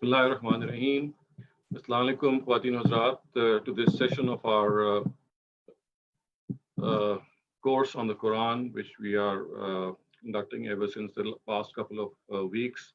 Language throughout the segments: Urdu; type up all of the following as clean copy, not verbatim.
Bismillahirrahmanirrahim. Assalamu alaikum, Khwateen Hazrat, to this session of our course on the Quran, which we are conducting ever since the past couple of weeks.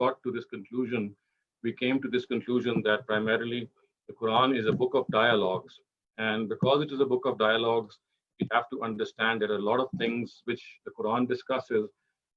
got to this conclusion. We came to this conclusion that primarily the Quran is a book of dialogues, and because it is a book of dialogues, we have to understand that a lot of things which the Quran discusses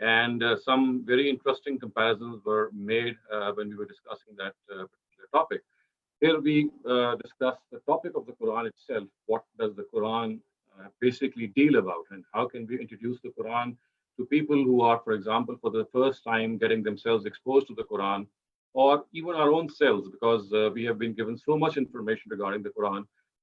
and some very interesting comparisons were made when we were discussing that particular topic. Here we discuss the topic of the Quran itself. What does the Quran basically deal about, and how can we introduce the Quran to people who are, for example, for the first time getting themselves exposed to the Quran, or even our own selves, because we have been given so much information regarding the Quran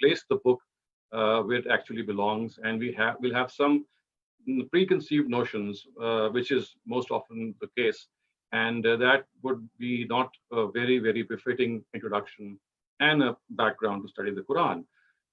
place the book where it actually belongs, and we'll have some preconceived notions, which is most often the case, and that would be not a very, very befitting introduction and a background to study the Quran.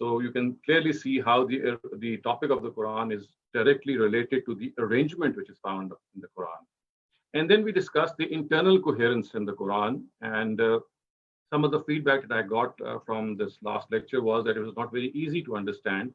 So you can clearly see how the topic of the Quran is directly related to the arrangement which is found in the Quran. And then we discussed the internal coherence in the Quran, and some of the feedback that I got from this last lecture was that it was not very easy to understand.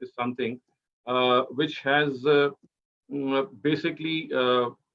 is something which has basically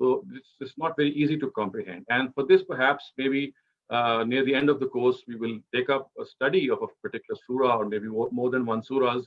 so it's not very easy to comprehend. And for this, perhaps maybe near the end of the course, we will take up a study of a particular surah, or maybe more than one surahs.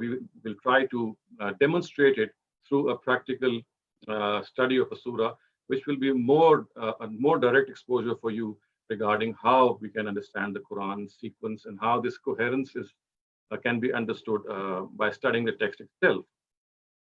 we will try to demonstrate it through a practical study of a surah, which will be a more direct exposure for you regarding how we can understand the Quran sequence and how this coherence can be understood by studying the text itself.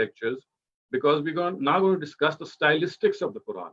lectures, because we're now going to discuss the stylistics of the Quran.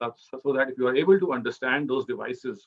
so that if you are able to understand those devices,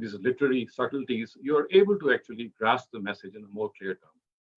these literary subtleties, you are able to actually grasp the message in a more clear term.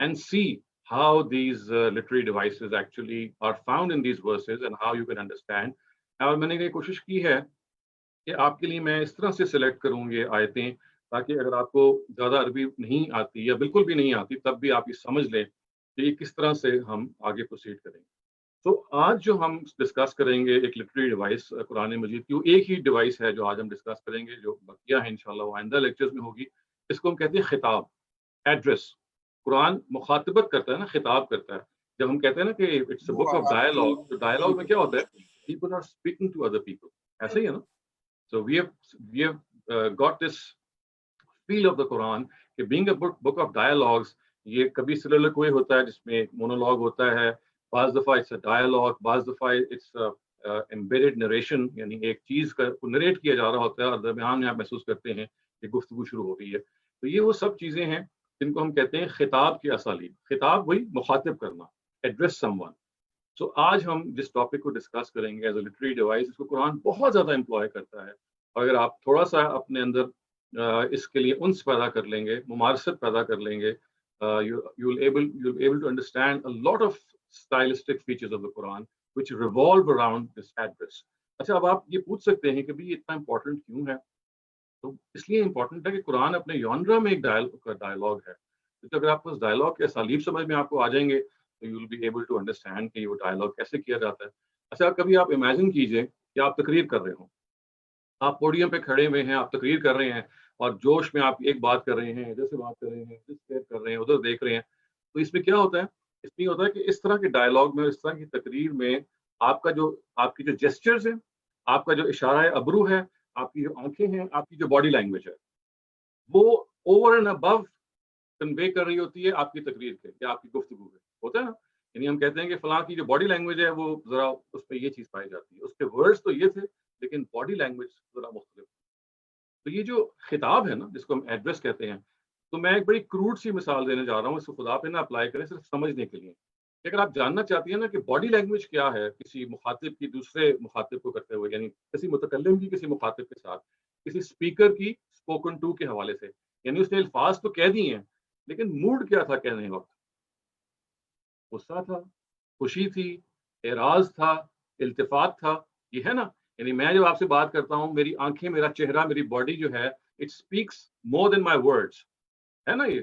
and see how these literary devices actually are found in these verses, and how you can understand اور میں نے یہ کوشش کی ہے کہ آپ کے لیے میں اس طرح سے سلیکٹ کروں یہ آیتیں تاکہ اگر آپ کو زیادہ عربی نہیں آتی یا بالکل بھی نہیں آتی تب بھی آپ یہ سمجھ لیں کہ یہ کس طرح سے ہم آگے پروسیڈ کریں گے. تو آج جو ہم ڈسکس کریں گے ایک لٹری ڈیوائس قرآن مجید کی، وہ ایک ہی ڈیوائس ہے جو آج ہم ڈسکس کریں گے، جو بقیہ ہے انشاءاللہ وہ آئندہ لیکچرز میں ہوگی. اس کو ہم کہتے ہیں خطاب، ایڈریس. قرآن مخاطبت کرتا ہے نا، خطاب کرتا ہے. جب ہم کہتے ہیں نا کہ it's a book of dialogue, تو ڈائلاگ میں کیا ہوتا ہے؟ People are speaking to other people. ایسے ہی ہے نا. So we have got this feel of the Quran کہ being a book of dialogues، یہ کبھی soliloquy ہوتا ہے جس میں مونولوگ ہوتا ہے، بعض دفعہ it's a dialogue، بعض دفعہ it's embedded narration، یعنی ایک چیز کو نریٹ کیا جا رہا ہوتا ہے اور درمیان میں آپ محسوس کرتے ہیں کہ گفتگو شروع ہو گئی ہے. تو یہ وہ سب چیزیں ہیں جن کو ہم کہتے ہیں خطاب کی اسالیب. خطاب وہی مخاطب کرنا، ایڈریس سم ون. سو آج ہم جس ٹاپک کو ڈسکس کریں گے ایز اے لٹری ڈیوائس، اس کو قرآن بہت زیادہ امپلوائے کرتا ہے. اور اگر آپ تھوڑا سا اپنے اندر اس کے لیے انس پیدا کر لیں گے، ممارست پیدا کر لیں گے، you'll able to understand a lot of stylistic features of the Quran which revolve around this address. اچھا، اب آپ یہ پوچھ سکتے ہیں کہ بھی اتنا امپورٹنٹ کیوں ہے؟ تو اس لیے امپورٹنٹ ہے کہ قرآن اپنے یونرا میں ایک ڈائلاگ ہے. تو اگر آپ کو اس ڈائلاگ کے اسالیب سمجھ میں آپ کو آ جائیں گے تو you will be able to understand کہ وہ ڈائلاگ کیسے کیا جاتا ہے. اچھا، کبھی آپ امیجن کیجئے کہ آپ تقریر کر رہے ہوں، آپ پوڈیم پہ کھڑے ہوئے ہیں، آپ تقریر کر رہے ہیں اور جوش میں آپ ایک بات کر رہے ہیں، ادھر سے بات کر رہے ہیں، ادھر کر رہے ہیں، ادھر دیکھ رہے ہیں. تو اس میں کیا ہوتا ہے؟ اس میں ہوتا ہے کہ اس طرح کے ڈائلاگ میں، اس طرح کی تقریر میں آپ کی جو جیسچرز ہیں، آپ کا جو اشارہ ابرو ہے، آپ کی جو آنکھیں ہیں، آپ کی جو باڈی لینگویج ہے، وہ اوور اینڈ ابو کنوے کر رہی ہوتی ہے آپ کی تقریر کے یا آپ کی گفتگو کے. ہوتا ہے نا. یعنی ہم کہتے ہیں کہ فلاں کی جو باڈی لینگویج ہے وہ ذرا اس پہ یہ چیز پائی جاتی ہے، اس کے ورڈز تو یہ تھے لیکن باڈی لینگویج ذرا مختلف. تو یہ جو خطاب ہے نا، جس کو ہم ایڈریس کہتے ہیں، تو میں ایک بڑی کروڈ سی مثال دینے جا رہا ہوں، اس کو خدا پہ نہ اپلائی کریں، صرف سمجھنے کے لیے. کہ اگر آپ جاننا چاہتی ہیں نا کہ باڈی لینگویج کیا ہے کسی مخاطب کی دوسرے مخاطب کو کرتے ہوئے، یعنی کسی متکلم کی کسی مخاطب کے ساتھ، کسی اسپیکر کی اسپوکن ٹو کے حوالے سے، یعنی اس نے الفاظ تو کہہ دیے ہیں لیکن موڈ کیا تھا کہنے وقت؟ غصہ تھا، خوشی تھی، اعراض تھا، التفات تھا. یہ ہے نا. یعنی میں جب آپ سے بات کرتا ہوں، میری آنکھیں، میرا چہرہ، میری باڈی جو ہے، it speaks more than my words. ہے نا. یہ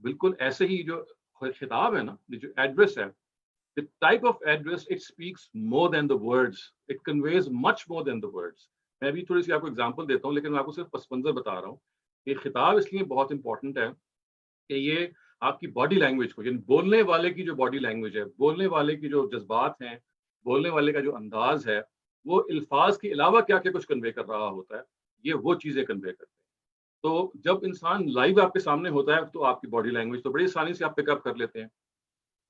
بالکل ایسے ہی جو خطاب ہے نا، جو ایڈریس ہے، the type of address it speaks more than the words, it conveys much more than the words. میں بھی تھوڑی سی آپ کو اگزامپل دیتا ہوں لیکن میں آپ کو صرف پس منظر بتا رہا ہوں کہ خطاب اس لیے بہت امپورٹنٹ ہے کہ یہ آپ کی باڈی لینگویج کو، یعنی بولنے والے کی جو باڈی لینگویج ہے، بولنے والے کی جو جذبات ہیں، بولنے والے کا جو انداز ہے، وہ الفاظ کے علاوہ کیا کیا کچھ کنوے کر رہا ہوتا ہے، یہ وہ چیزیں کنوے کرتے ہیں. تو جب انسان لائیو آپ کے سامنے ہوتا ہے تو آپ کی باڈی لینگویج تو بڑی آسانی سے آپ پک اپ کر لیتے ہیں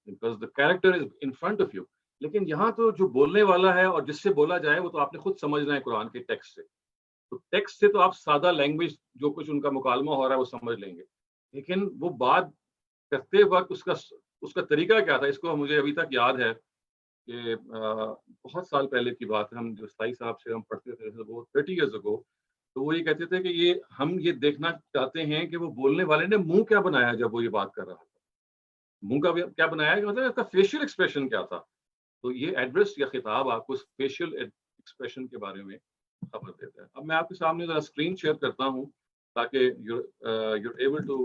because the character is in front of you. لیکن یہاں تو جو بولنے والا ہے اور جس سے بولا جائے وہ تو آپ نے خود سمجھنا ہے قرآن کے ٹیکسٹ سے. تو ٹیکسٹ سے تو آپ سادہ لینگویج جو کچھ ان کا مکالمہ ہو رہا ہے وہ سمجھ لیں گے، لیکن وہ بات کرتے وقت اس کا طریقہ کیا تھا، اس کو مجھے ابھی تک یاد ہے کہ بہت سال پہلے کی بات ہے، ہم جو سائی صاحب سے ہم پڑھتے تھے وہ 30 ایئرز اگو. تو وہ یہ کہتے تھے کہ ہم یہ دیکھنا چاہتے ہیں کہ وہ بولنے والے نے منہ کیا بنایا جب وہ یہ بات کر رہا تھا، منہ کا کیا بنایا، کہ مطلب اس کا فیشیل ایکسپریشن کیا تھا. تو یہ ایڈریس یا خطاب آپ کو فیشیل ایکسپریشن کے بارے میں خبر دیتا ہے. اب میں آپ کے سامنے ذرا اسکرین شیئر کرتا ہوں تاکہ you're able to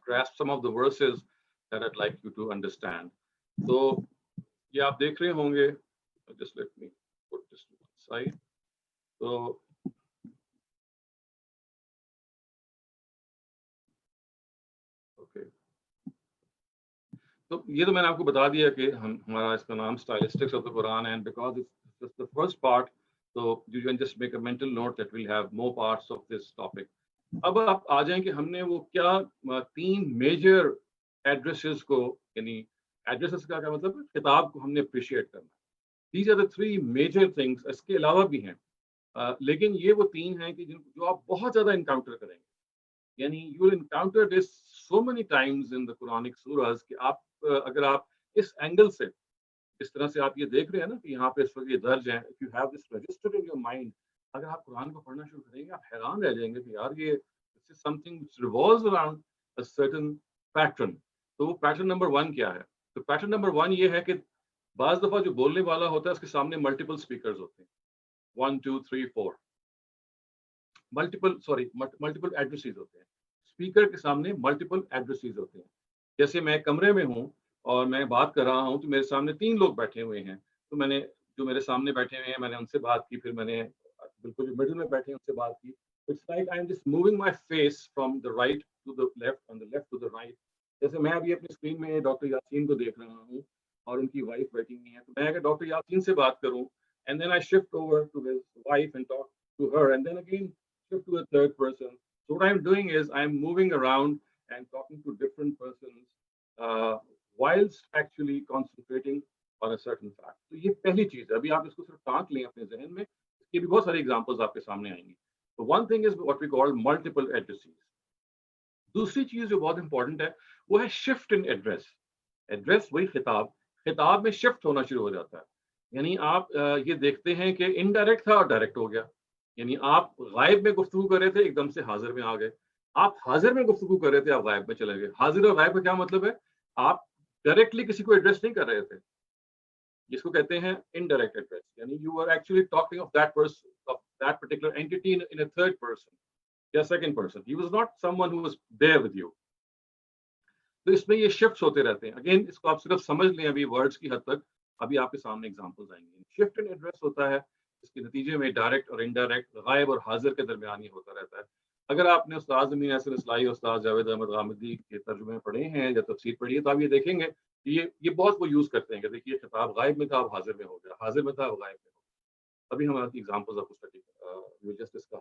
grasp some of the verses that I'd like you to understand. تو یہ آپ دیکھ رہے ہوں گے. Just let me put this to one side. تو تو یہ تو میں نے آپ کو بتا دیا کہ ہمارا اس کا نام اسٹائلسٹکس آف دا قرآن ہے. And because it's the first part, so you can just make a mental note that we'll have more parts of this topic. اب آپ آ جائیں کہ ہم نے وہ کیا 3 میجر ایڈریسز کو، یعنی ایڈریسز کا کیا مطلب ہے، خطاب کو ہم نے اپریشیٹ کرنا. These are the 3 major things. اس کے علاوہ بھی ہیں لیکن یہ وہ 3 ہیں کہ جو آپ بہت زیادہ انکاؤنٹر کریں گے. یعنی you will encounter this so many times in the Quranic surahs کہ آپ اگر آپ اس اینگل سے، اس طرح سے آپ یہ دیکھ رہے ہیں نا کہ یہاں پہ اس وقت یہ درج ہیں، if you have this registered in your mind، اگر آپ قرآن کو پڑھنا شروع کریں گے آپ حیران رہ جائیں گے کہ یار یہ this is something which revolves around a certain pattern. تو وہ پیٹرن نمبر 1 کیا ہے؟ تو پیٹرن نمبر 1 یہ ہے کہ بعض دفعہ جو بولنے والا ہوتا ہے اس کے سامنے ملٹیپل اسپیکرز ہوتے ہیں, 1 2 3 4, ملٹیپل ایڈریسز ہوتے ہیں. اسپیکر کے سامنے ملٹیپل ایڈریسز ہوتے ہیں. جیسے میں کمرے میں ہوں اور میں بات کر رہا ہوں تو میرے سامنے 3 لوگ بیٹھے ہوئے ہیں, تو میں نے جو میرے سامنے بیٹھے ہوئے ہیں میں نے ان سے بات کی, پھر میں نے بالکل جو مڈل میں بیٹھے ہیں ان سے بات کی. It's like I am just moving my face from the right to the left and the left to the right. جیسے میں ابھی اپنی اسکرین میں ڈاکٹر یاسین کو دیکھ رہا ہوں اور ان کی وائف بیٹھی ہوئی ہیں, تو میں اگر ڈاکٹر یاسین سے بات کروں and then I shift over to his wife and talk to her and then again shift to a third person. So what I'm doing is I'm moving around and talking to different persons whilst actually concentrating on a certain fact. تو یہ پہلی چیز ہے. ابھی آپ اس کو صرف ٹانک لیں اپنے ذہن میں, اس کی بھی بہت ساری ایگزامپلز آپ کے سامنے آئیں گی. So one thing is what we call multiple addresses. دوسری چیز جو بہت امپورٹنٹ ہے وہ ہے شفٹ ان ایڈریس. ایڈریس وہی خطاب, خطاب میں شفٹ ہونا شروع ہو جاتا ہے. یعنی آپ یہ دیکھتے ہیں کہ انڈائریکٹ تھا اور ڈائریکٹ ہو گیا. یعنی آپ غائب میں گفتگو کر رہے تھے, ایک دم سے حاضر میں آ گئے. آپ حاضر میں گفتگو کر رہے تھے, آپ غائب میں چلے گئے. حاضر اور غائب کا کیا مطلب ہے؟ آپ ڈائریکٹلی کسی کو ایڈریس نہیں کر رہے تھے, جس کو کہتے ہیں انڈائریکٹ ایڈریس. یعنی you are actually talking of that person, of that particular entity in a third person یا second person. He was not someone who was there with you. تو اس میں یہ شفٹس ہوتے رہتے ہیں. اگین اس کو آپ صرف سمجھ لیں ابھی ورڈس کی حد تک, ابھی آپ کے سامنے ایگزامپلز آئیں گے. شفٹ ان ایڈریس ہوتا ہے, اس کے نتیجے میں ڈائریکٹ اور انڈائریکٹ, غائب اور حاضر کے درمیان ہی ہوتا رہتا ہے. اگر آپ نے استاد امین یاسر اصلاحی, استاد جاوید احمد غامدی کے ترجمے پڑھے ہیں یا تفسیر پڑھی ہے تو آپ یہ دیکھیں گے کہ یہ بہت وہ یوز کرتے ہیں کہ دیکھیے خطاب غائب میں تھا, اب حاضر میں ہو گیا, حاضر میں تھا, اب غائب میں ہو گیا. ابھی ہمارے ایگزامپلز آپ کو جسٹ ڈسکس.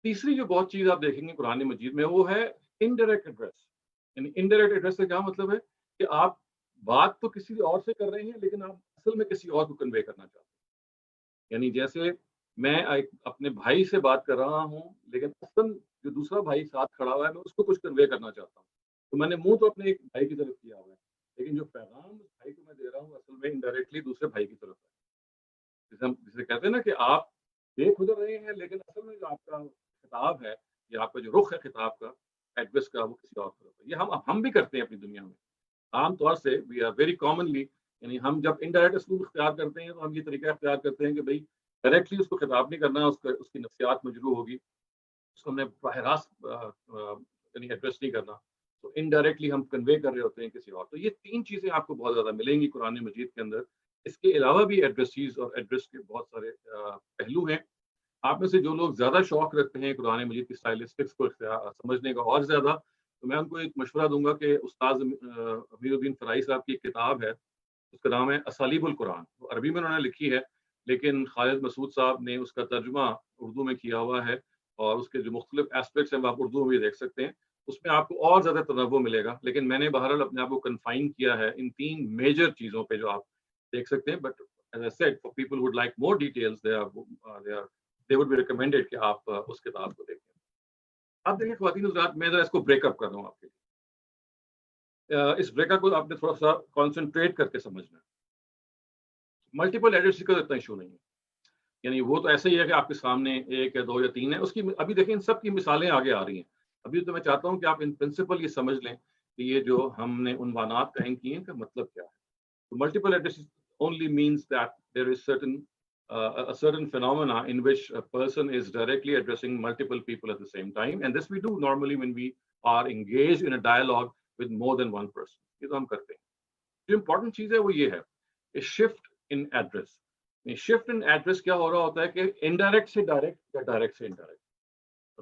تیسری جو بہت چیز آپ دیکھیں گے قرآن مجید میں وہ ہے انڈائریکٹ ایڈریس. یعنی انڈائریکٹ ایڈریس کا کیا مطلب ہے کہ آپ بات تو کسی اور سے کر رہے ہیں لیکن آپ اصل میں کسی اور کو کنوے کرنا چاہتے ہیں. یعنی جیسے میں اپنے بھائی سے بات کر رہا ہوں لیکن اصل جو دوسرا بھائی ساتھ کھڑا ہوا ہے میں اس کو کچھ کنوے کرنا چاہتا ہوں, تو میں نے منہ تو اپنے ایک بھائی کی طرف کیا ہوا ہے لیکن جو پیغام اس بھائی کو میں دے رہا ہوں اصل میں انڈائریکٹلی دوسرے بھائی کی طرف ہے. جسے کہتے ہیں نا کہ آپ دیکھ ادھر رہے ہیں لیکن اصل میں جو آپ کا خطاب ہے یا آپ کا جو رخ ہے خطاب کا, ایڈریس کا, وہ کسی اور طرف ہے. یہ ہم بھی کرتے ہیں اپنی دنیا میں عام طور سے. وی آر ویری کامنلی, یعنی ہم جب انڈائریکٹ اسلوب اختیار کرتے ہیں تو ہم یہ طریقہ اختیار کرتے ہیں کہ بھائی ڈائریکٹلی اس کو خطاب نہیں کرنا, اس کی نفسیات مجروح ہوگی, اس کو ہم نے براہ راست یعنی ایڈریس نہیں کرنا, تو انڈائریکٹلی ہم کنوے کر رہے ہوتے ہیں کسی اور. تو یہ 3 چیزیں آپ کو بہت زیادہ ملیں گی قرآن مجید کے اندر. اس کے علاوہ بھی ایڈریسز اور ایڈریس کے بہت سارے پہلو ہیں. آپ میں سے جو لوگ زیادہ شوق رکھتے ہیں قرآن مجید کی اسٹائلسٹکس کو سمجھنے کا اور زیادہ, تو میں ان کو ایک مشورہ دوں گا کہ استاد امیر الدین فرائی صاحب کی ایک کتاب ہے, اس کا نام ہے اسالیب القرآن. وہ عربی میں انہوں نے لکھی ہے لیکن خالد مسعود صاحب نے اس کا ترجمہ اردو میں کیا ہوا ہے, اور اس کے جو مختلف ایسپیکٹس ہیں وہ آپ اردو میں بھی دیکھ سکتے ہیں. اس میں آپ کو اور زیادہ تنوع ملے گا, لیکن میں نے بہرحال اپنے آپ کو کنفائن کیا ہے ان 3 میجر چیزوں پہ جو آپ دیکھ سکتے ہیں. But as I said for people would like more details they would be recommended کہ آپ اس کتاب کو دیکھیں. اب دیکھیں خواتین حضرات, میں ذرا اس کو بریک اپ کر رہا ہوں آپ کے لیے. اس بریک اپ کو آپ نے تھوڑا سا کانسنٹریٹ کر کے سمجھنا ہے. ملٹیپل ایڈریس کا اتنا ایشو نہیں ہے, یعنی وہ تو ایسا ہی ہے کہ آپ کے سامنے 1 یا 2 یا 3 ہے. اس کی ابھی دیکھیں ان سب کی مثالیں آگے آ رہی ہیں. ابھی تو میں چاہتا ہوں کہ آپ ان پرنسپل یہ سمجھ لیں کہ یہ جو ہم نے عنوانات قائم کیے ہیں کا مطلب کیا ہے. Multiple address only means that there is a certain phenomena in which a person is directly addressing multiple people at the same time, and this we do normally when we are engaged in a dialogue with more than one person. یہ تو ہم کرتے ہیں. جو امپورٹنٹ چیز ہے وہ یہ ہے shift in address. Shift in address کیا ہو رہا ہوتا ہے کہ انڈائریکٹ سے ڈائریکٹ یا ڈائریکٹ سے انڈائریکٹ,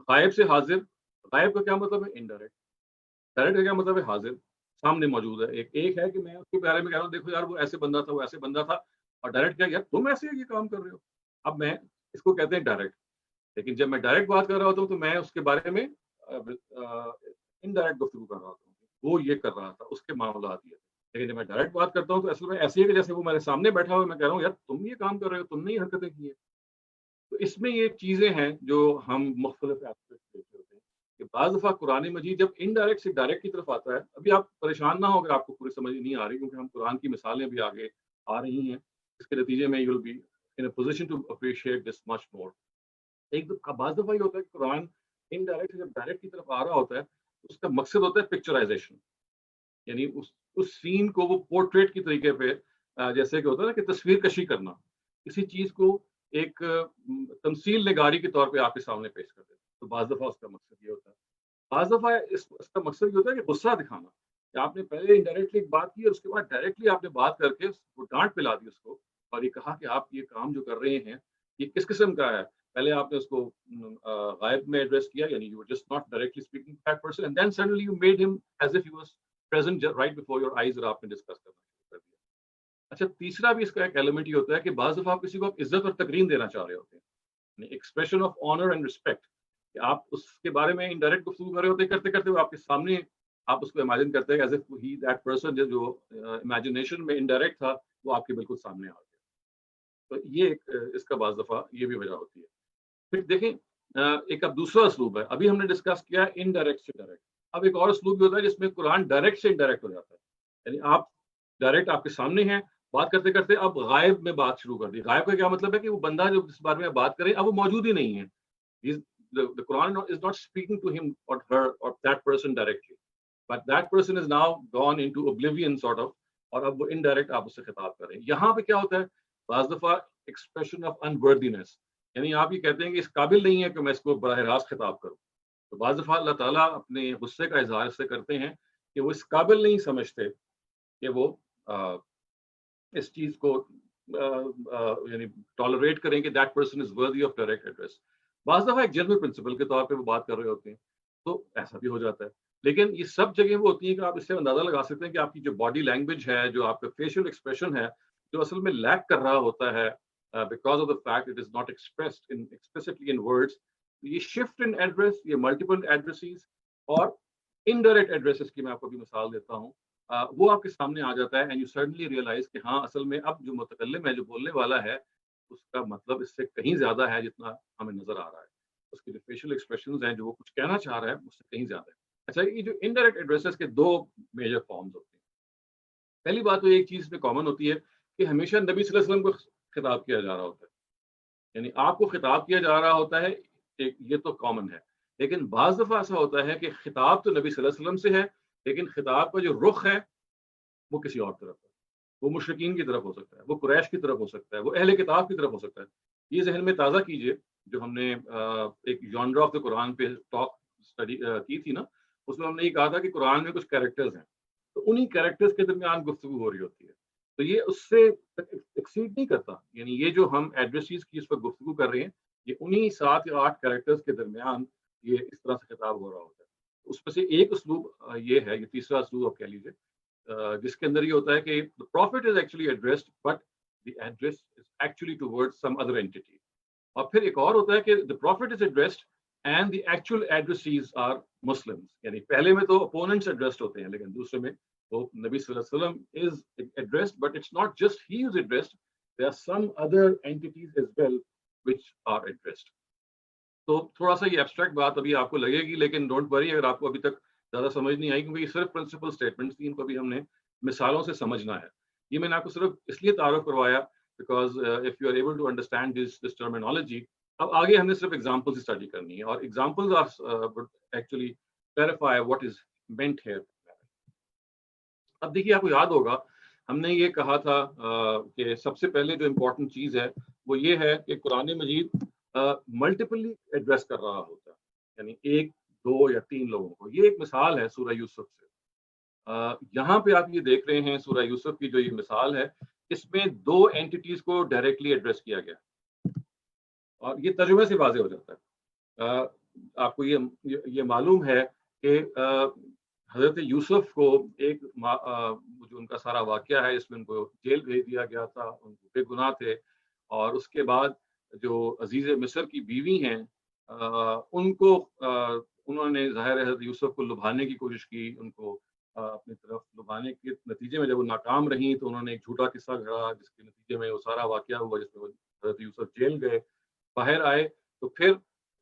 غائب سے حاضر. غائب کا کیا مطلب ہے؟ انڈائریکٹ. ڈائریکٹ کا کیا مطلب ہے؟ حاضر, سامنے موجود ہے. ایک ہے کہ میں اس کے بارے میں کہہ رہا ہوں دیکھو یار وہ ایسے بندہ تھا, وہ ایسے بندا تھا, اور ڈائریکٹ کیا یار تم ایسے یہ کام کر رہے ہو. اب میں اس کو کہتے ہیں ڈائریکٹ, لیکن جب میں ڈائریکٹ بات کر رہا ہوتا ہوں تو میں اس کے بارے میں انڈائریکٹ گفتگو کر رہا ہوتا ہوں, وہ یہ کر رہا تھا, اس کے معاملات یہ. لیکن جب میں ڈائریکٹ بات کرتا ہوں تو اصل میں ایسے ہی کہ جیسے وہ میرے سامنے بیٹھا ہوا, میں کہہ رہا ہوں یار تم یہ کام کر رہے ہو, تم نے یہ حرکتیں کی ہیں. تو اس میں یہ چیزیں ہیں جو ہم مختلف ایسپیکٹ دیکھتے ہوتے ہیں کہ بعض دفعہ قرآن مجید جب انڈائریکٹ سے ڈائریکٹ کی طرف آتا ہے. ابھی آپ پریشان نہ ہو اگر آپ کو پوری سمجھ نہیں آ رہی, کیونکہ ہم قرآن کی مثالیں بھی آگے آ رہی ہیں. اس کے نتیجے میں you will be in a position to appreciate this much more. ایک بعض دفعہ یہ ہوتا ہے کہ قرآن انڈائریکٹ جب ڈائریکٹ کی طرف آ رہا ہوتا ہے اس کا مقصد ہوتا ہے پکچرائزیشن, یعنی اس سین کو وہ پورٹریٹ کی طریقے پہ جیسے کہ ہوتا ہے نا کہ تصویر کشی کرنا، کسی چیز کو ایک تمثیل نگاری کے طور پہ آپ کے سامنے پیش کر دیتے ہیں، تو بعض دفعہ اس کا مقصد یہ ہوتا ہے، بعض دفعہ اس کا مقصد یہ ہوتا ہے کہ غصہ دکھانا، کہ آپ نے پہلے انڈائریکٹلی ایک بات کی اور اس کے بعد ڈائریکٹلی آپ نے بات کر کے وہ ڈانٹ پلا دی اس کو، اور یہ کہا کہ آپ یہ کام جو کر رہے ہیں یہ کس قسم کا ہے. پہلے آپ نے اس کو غائب میں ایڈریس کیا، یعنی you just not directly speaking to that person, and then suddenly you made him as if he was present right before your eyes, اور آپ نے ڈسکس کرنا شروع کر دیا. اچھا، تیسرا بھی اس کا ایک ایلیمنٹ یہ ہوتا ہے کہ بعض دفعہ آپ کسی کو آپ عزت اور تکریم دینا چاہ رہے ہوتے ہیں، expression of honour and respect, کہ آپ اس کے بارے میں انڈائریکٹ گفتگو کر رہے ہوتے، کرتے کرتے وہ آپ کے سامنے آپ اس کو امیجن کرتے ہیں as if he that person جو امیجنیشن میں انڈائریکٹ تھا وہ آپ کے بالکل سامنے آ گیا. تو یہ اس کا بعض دفعہ یہ بھی وجہ ہوتی ہے. پھر دیکھیں ایک اب دوسرا اسلوب ہے، ابھی ہم نے ڈسکس کیا انڈائریکٹ سے ڈائریکٹ، اب ایک اور اسلوب بھی ہوتا ہے جس میں قرآن ڈائریکٹ سے انڈائریکٹ ہو جاتا ہے، یعنی آپ ڈائریکٹ آپ کے سامنے ہیں، بات کرتے کرتے اب غائب میں بات شروع کر دی. غائب کا کیا مطلب ہے کہ وہ بندہ جو جس بارے میں بات کریں اب وہ موجود ہی نہیں ہے. The Quran is not speaking to him or her or that person directly, but that person is now gone into oblivion sort of, اور اب وہ انڈائریکٹ آپ اس سے خطاب کر رہے ہیں. یہاں پہ کیا ہوتا ہے بعض دفعہ ایکسپریشن آف انورتھینس، یعنی آپ یہ کہتے ہیں کہ اس قابل نہیں ہے کہ میں اس کو براہ راست خطاب کروں. تو بعض دفعہ اللہ تعالیٰ اپنے غصے کا اظہار اس سے کرتے ہیں کہ وہ اس قابل نہیں سمجھتے کہ وہ اس چیز کو یعنی ٹالریٹ کریں کہ that person is worthy of direct address. بعض دفعہ ایک جنرل پرنسپل کے طور پہ وہ بات کر رہے ہوتے ہیں تو ایسا بھی ہو جاتا ہے. لیکن یہ سب جگہ وہ ہوتی ہیں کہ آپ اس سے اندازہ لگا سکتے ہیں کہ آپ کی جو باڈی لینگویج ہے، جو آپ کا فیشیل ایکسپریشن ہے، جو اصل میں لیک کر رہا ہوتا ہے because of the fact it is not expressed explicitly in words. یہ شفٹ ان ایڈریس، یہ ملٹیپل ایڈریسز اور انڈائریکٹ ایڈریسز کی میں آپ کو بھی مثال دیتا ہوں، وہ آپ کے سامنے آ جاتا ہے اینڈ یو سڈنلی ریئلائز کہ ہاں اصل میں اب جو متکلم ہے، جو بولنے والا ہے، اس کا مطلب اس سے کہیں زیادہ ہے جتنا ہمیں نظر آ رہا ہے. اس کے جو فیشل ایکسپریشنز ہیں، جو وہ کچھ کہنا چاہ رہا ہے، اس سے کہیں زیادہ ہے. اچھا، یہ جو انڈائریکٹ ایڈریسز کے دو میجر فارمز ہوتے ہیں. پہلی بات تو ایک چیز میں کامن ہوتی ہے کہ ہمیشہ نبی صلی اللہ علیہ وسلم کو خطاب کیا جا رہا ہوتا ہے، یعنی آپ کو خطاب کیا جا رہا ہوتا ہے، یہ تو کامن ہے. لیکن بعض دفعہ ایسا ہوتا ہے کہ خطاب تو نبی صلی اللہ علیہ وسلم سے ہے، لیکن خطاب کا جو رخ ہے وہ کسی اور طرف ہے. وہ مشرکین کی طرف ہو سکتا ہے، وہ قریش کی طرف ہو سکتا ہے، وہ اہل کتاب کی طرف ہو سکتا ہے. یہ ذہن میں تازہ کیجئے جو ہم نے ایک جانرا آف دا قرآن پہ ٹاک اسٹڈی کی تھی نا، اس میں ہم نے یہ کہا تھا کہ قرآن میں کچھ کیریکٹرز ہیں، تو انہی کیریکٹرز کے درمیان گفتگو ہو رہی ہوتی ہے. تو یہ اس سے ایکسیڈ نہیں کرتا، یعنی یہ جو ہم ایڈریسز کی اس وقت گفتگو کر رہے ہیں، یہ انہی 7 یا 8 کیریکٹرز کے درمیان یہ اس طرح سے خطاب ہو رہا ہوتا ہے. اس میں سے ایک اسلوب یہ ہے، یہ تیسرا اسلوب آپ کہہ لیجیے، جس کے اندر یہ ہوتا ہے کہ the prophet is actually addressed but the address is actually towards some other entity. اور پھر ایک اور ہوتا ہے کہ the prophet is addressed and the actual addressees are Muslims. یعنی پہلے میں تو opponents addressed ہوتے ہیں، لیکن دوسرے میں وہ نبی صلی اللہ علیہ وسلم is addressed, but it's not just he is addressed, there are some other entities as well which are addressed. تو تھوڑا سا یہ ایبسٹریکٹ بات ابھی آپ کو لگے گی، لیکن ڈونٹ وری اگر آپ کو ابھی تک زیادہ سمجھ نہیں آئی، کیونکہ یہ صرف پرنسپل اسٹیٹمنٹس تھی، ان کو بھی ہم نے مثالوں سے سمجھنا ہے. یہ میں نے آپ کو صرف اس لیے تعارف کروایا because if you are able to understand this terminology, اب آگے ہم نے صرف ایگزامپل اسٹڈی کرنی ہے، اور examples actually clarify what is meant here. اب دیکھیے، آپ کو یاد ہوگا ہم نے یہ کہا تھا کہ سب سے پہلے جو امپورٹنٹ چیز ہے وہ یہ ہے کہ قرآن مجید ملٹیپلی ایڈریس کر رہا ہوتا ہے، یعنی 1، 2 یا 3 لوگوں کو. یہ ایک مثال ہے سورہ یوسف سے. یہاں پہ آپ یہ دیکھ رہے ہیں سورہ یوسف کی جو یہ مثال ہے، اس میں 2 اینٹیٹیز کو ڈائریکٹلی ایڈریس کیا گیا، اور یہ ترجمے سے واضح ہو جاتا ہے. آپ کو یہ معلوم ہے کہ حضرت یوسف کو ایک جو ان کا سارا واقعہ ہے، اس میں ان کو جیل بھیج دیا گیا تھا، ان کو بے گناہ تھے، اور اس کے بعد جو عزیز مصر کی بیوی ہیں ان کو انہوں نے ظاہر ہے حضرت یوسف کو لبھانے کی کوشش کی، ان کو اپنی طرف لبھانے کے نتیجے میں جب وہ ناکام رہیں تو انہوں نے ایک جھوٹا قصہ گھڑا، جس کے نتیجے میں وہ سارا واقعہ ہوا جس میں حضرت یوسف جیل گئے، باہر آئے. تو پھر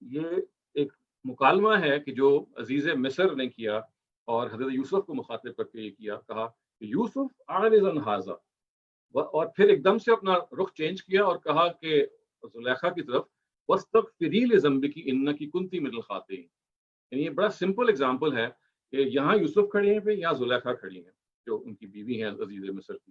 یہ ایک مکالمہ ہے کہ جو عزیز مصر نے کیا اور حضرت یوسف کو مخاطب کر کے یہ کیا، کہا کہ یوسف اعرض عن ھذا، اور پھر ایک دم سے اپنا رخ چینج کیا اور کہا کہ زلیخا کی طرف، واستغفری لذنبک انک کنت من الخاطئین. یعنی یہ بڑا سمپل اگزامپل ہے کہ یہاں یوسف کھڑے ہیں پہ، یہاں زلیخا کھڑی ہیں جو ان کی بیوی ہیں عزیز مصر کی.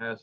has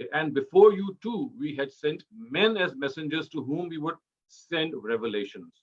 and before you too we had sent men as messengers to whom we would send revelations।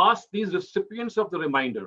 ask these recipients of the reminder।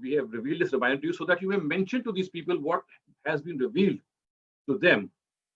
we have revealed this reminder to you so that you may mention to these people what has been revealed to them,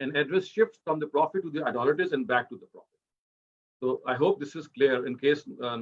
an address shifts from the prophet to the idolaters and back to the prophet. So I hope this is clear. In case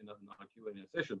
in a Q&A session.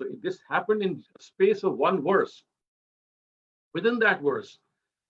So this happened in space of one verse. Within that verse,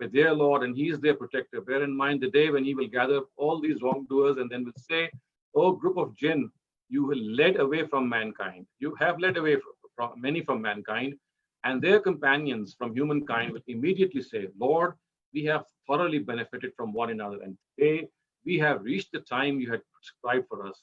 with their Lord and he is their protector. Bear in mind the day when he will gather all these wrongdoers and then will say, "O group of jinn, you will led away from mankind. You have led away from many from mankind." And their companions from humankind will immediately say, "Lord, we have thoroughly benefited from one another, and today we have reached the time you had prescribed for us."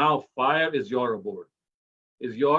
"Now fire is your abode, is your,"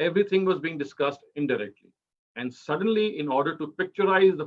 everything was being discussed indirectly and suddenly in order to picturize the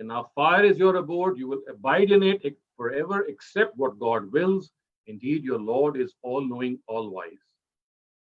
And now fire is your abode, you will abide in it forever except what God wills. Indeed your Lord is all knowing, all wise.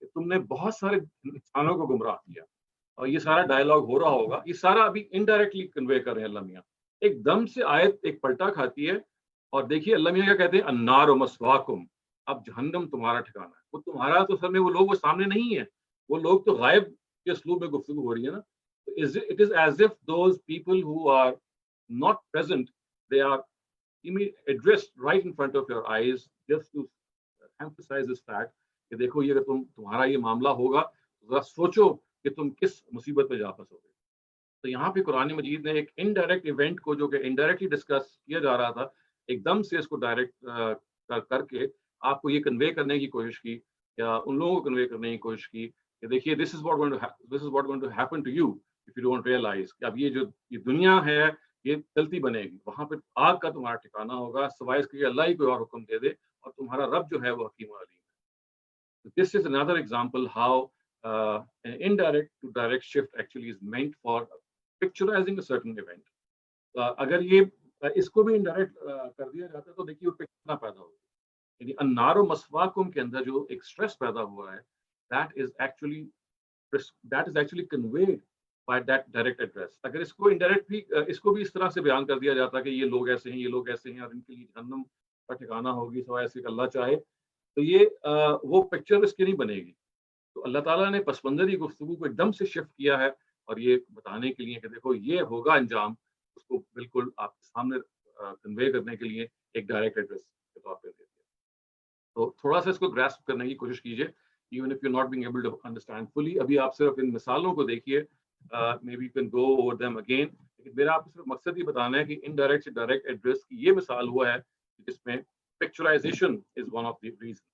کہ تم نے بہت سارے انسانوں کو گمراہ کیا. اور یہ سارا ڈائلاگ ہو رہا ہوگا, یہ سارا ابھی انڈائریکٹلی کنوے کر رہے ہیں اللہ میاں. ایک دم سے آیت ایک پلٹا کھاتی ہے, اور دیکھیے اللہ میاں کیا کہتے ہیں, النار مسواکم, اب جہنم تمہارا ٹھکانا ہے. وہ تمہارا تو سر میں وہ لوگ وہ سامنے نہیں ہے, وہ لوگ تو غائب کے اسلوب میں گفتگو ہو رہی ہے نا. It is as if those people who are not present, they are addressed right in front of your eyes just to emphasize this fact کہ دیکھو یہ اگر تمہارا یہ معاملہ ہوگا تو ذرا سوچو کہ تم کس مصیبت پہ جا پھنسو گے. تو یہاں پہ قرآن مجید نے ایک انڈائریکٹ ایونٹ کو جو کہ انڈائریکٹلی ڈسکس کیا جا رہا تھا, ایک دم سے اس کو ڈائریکٹ کر کے آپ کو یہ کنوے کرنے کی کوشش کی, یا ان لوگوں کو کنوے کرنے کی کوشش کی کہ دیکھیے this is what going to happen to you if you don't realize کہ اب یہ دنیا ہے یہ چلتی بنے گی, وہاں پہ آگ کا تمہارا ٹھکانہ ہوگا, سوائے اس کے اللہ ہی کوئی اور حکم دے دے, اور تمہارا رب جو ہے وہ حکیم و علیم ہے. This is another example how an indirect to direct shift actually is meant for picturizing a certain event. اگر یہ اس کو بھی انڈائریکٹ کر دیا جاتا ہے تو دیکھیے وہ پکچر پیدا ہوگی. یعنی النار و مسواکم کے اندر جو ایک اسٹریس پیدا ہوا ہے, that is actually conveyed by that direct address. اگر اس کو انڈائریکٹ بھی اس کو بھی اس طرح سے بیان کر دیا جاتا کہ یہ لوگ ایسے ہیں, یہ لوگ ایسے ہیں, اور ان کے لیے جہنم کا ٹھکانہ ہوگی سوائے ایسے کہ اللہ چاہے, تو یہ وہ پکچر اس کی نہیں بنے گی. تو اللہ تعالیٰ نے پس منظر کی گفتگو کو ایک دم سے شفٹ کیا ہے, اور یہ بتانے کے لیے کہ دیکھو یہ ہوگا انجام, اس کو بالکل آپ کے سامنے کنوے کرنے کے لیے ایک ڈائریکٹ ایڈریس کے طور پہ دے دیا. تو تھوڑا سا اس کو گراسپ کرنے کی کوشش کیجیے, even if you're not being able to understand fully. ابھی آپ صرف ان مثالوں کو دیکھیے, maybe you can go over them again. لیکن میرا آپ کو صرف مقصد یہ بتانا ہے کہ انڈائریکٹ سے ڈائریکٹ ایڈریس کی یہ مثال ہوا ہے جس میں picturisation is one of the reason.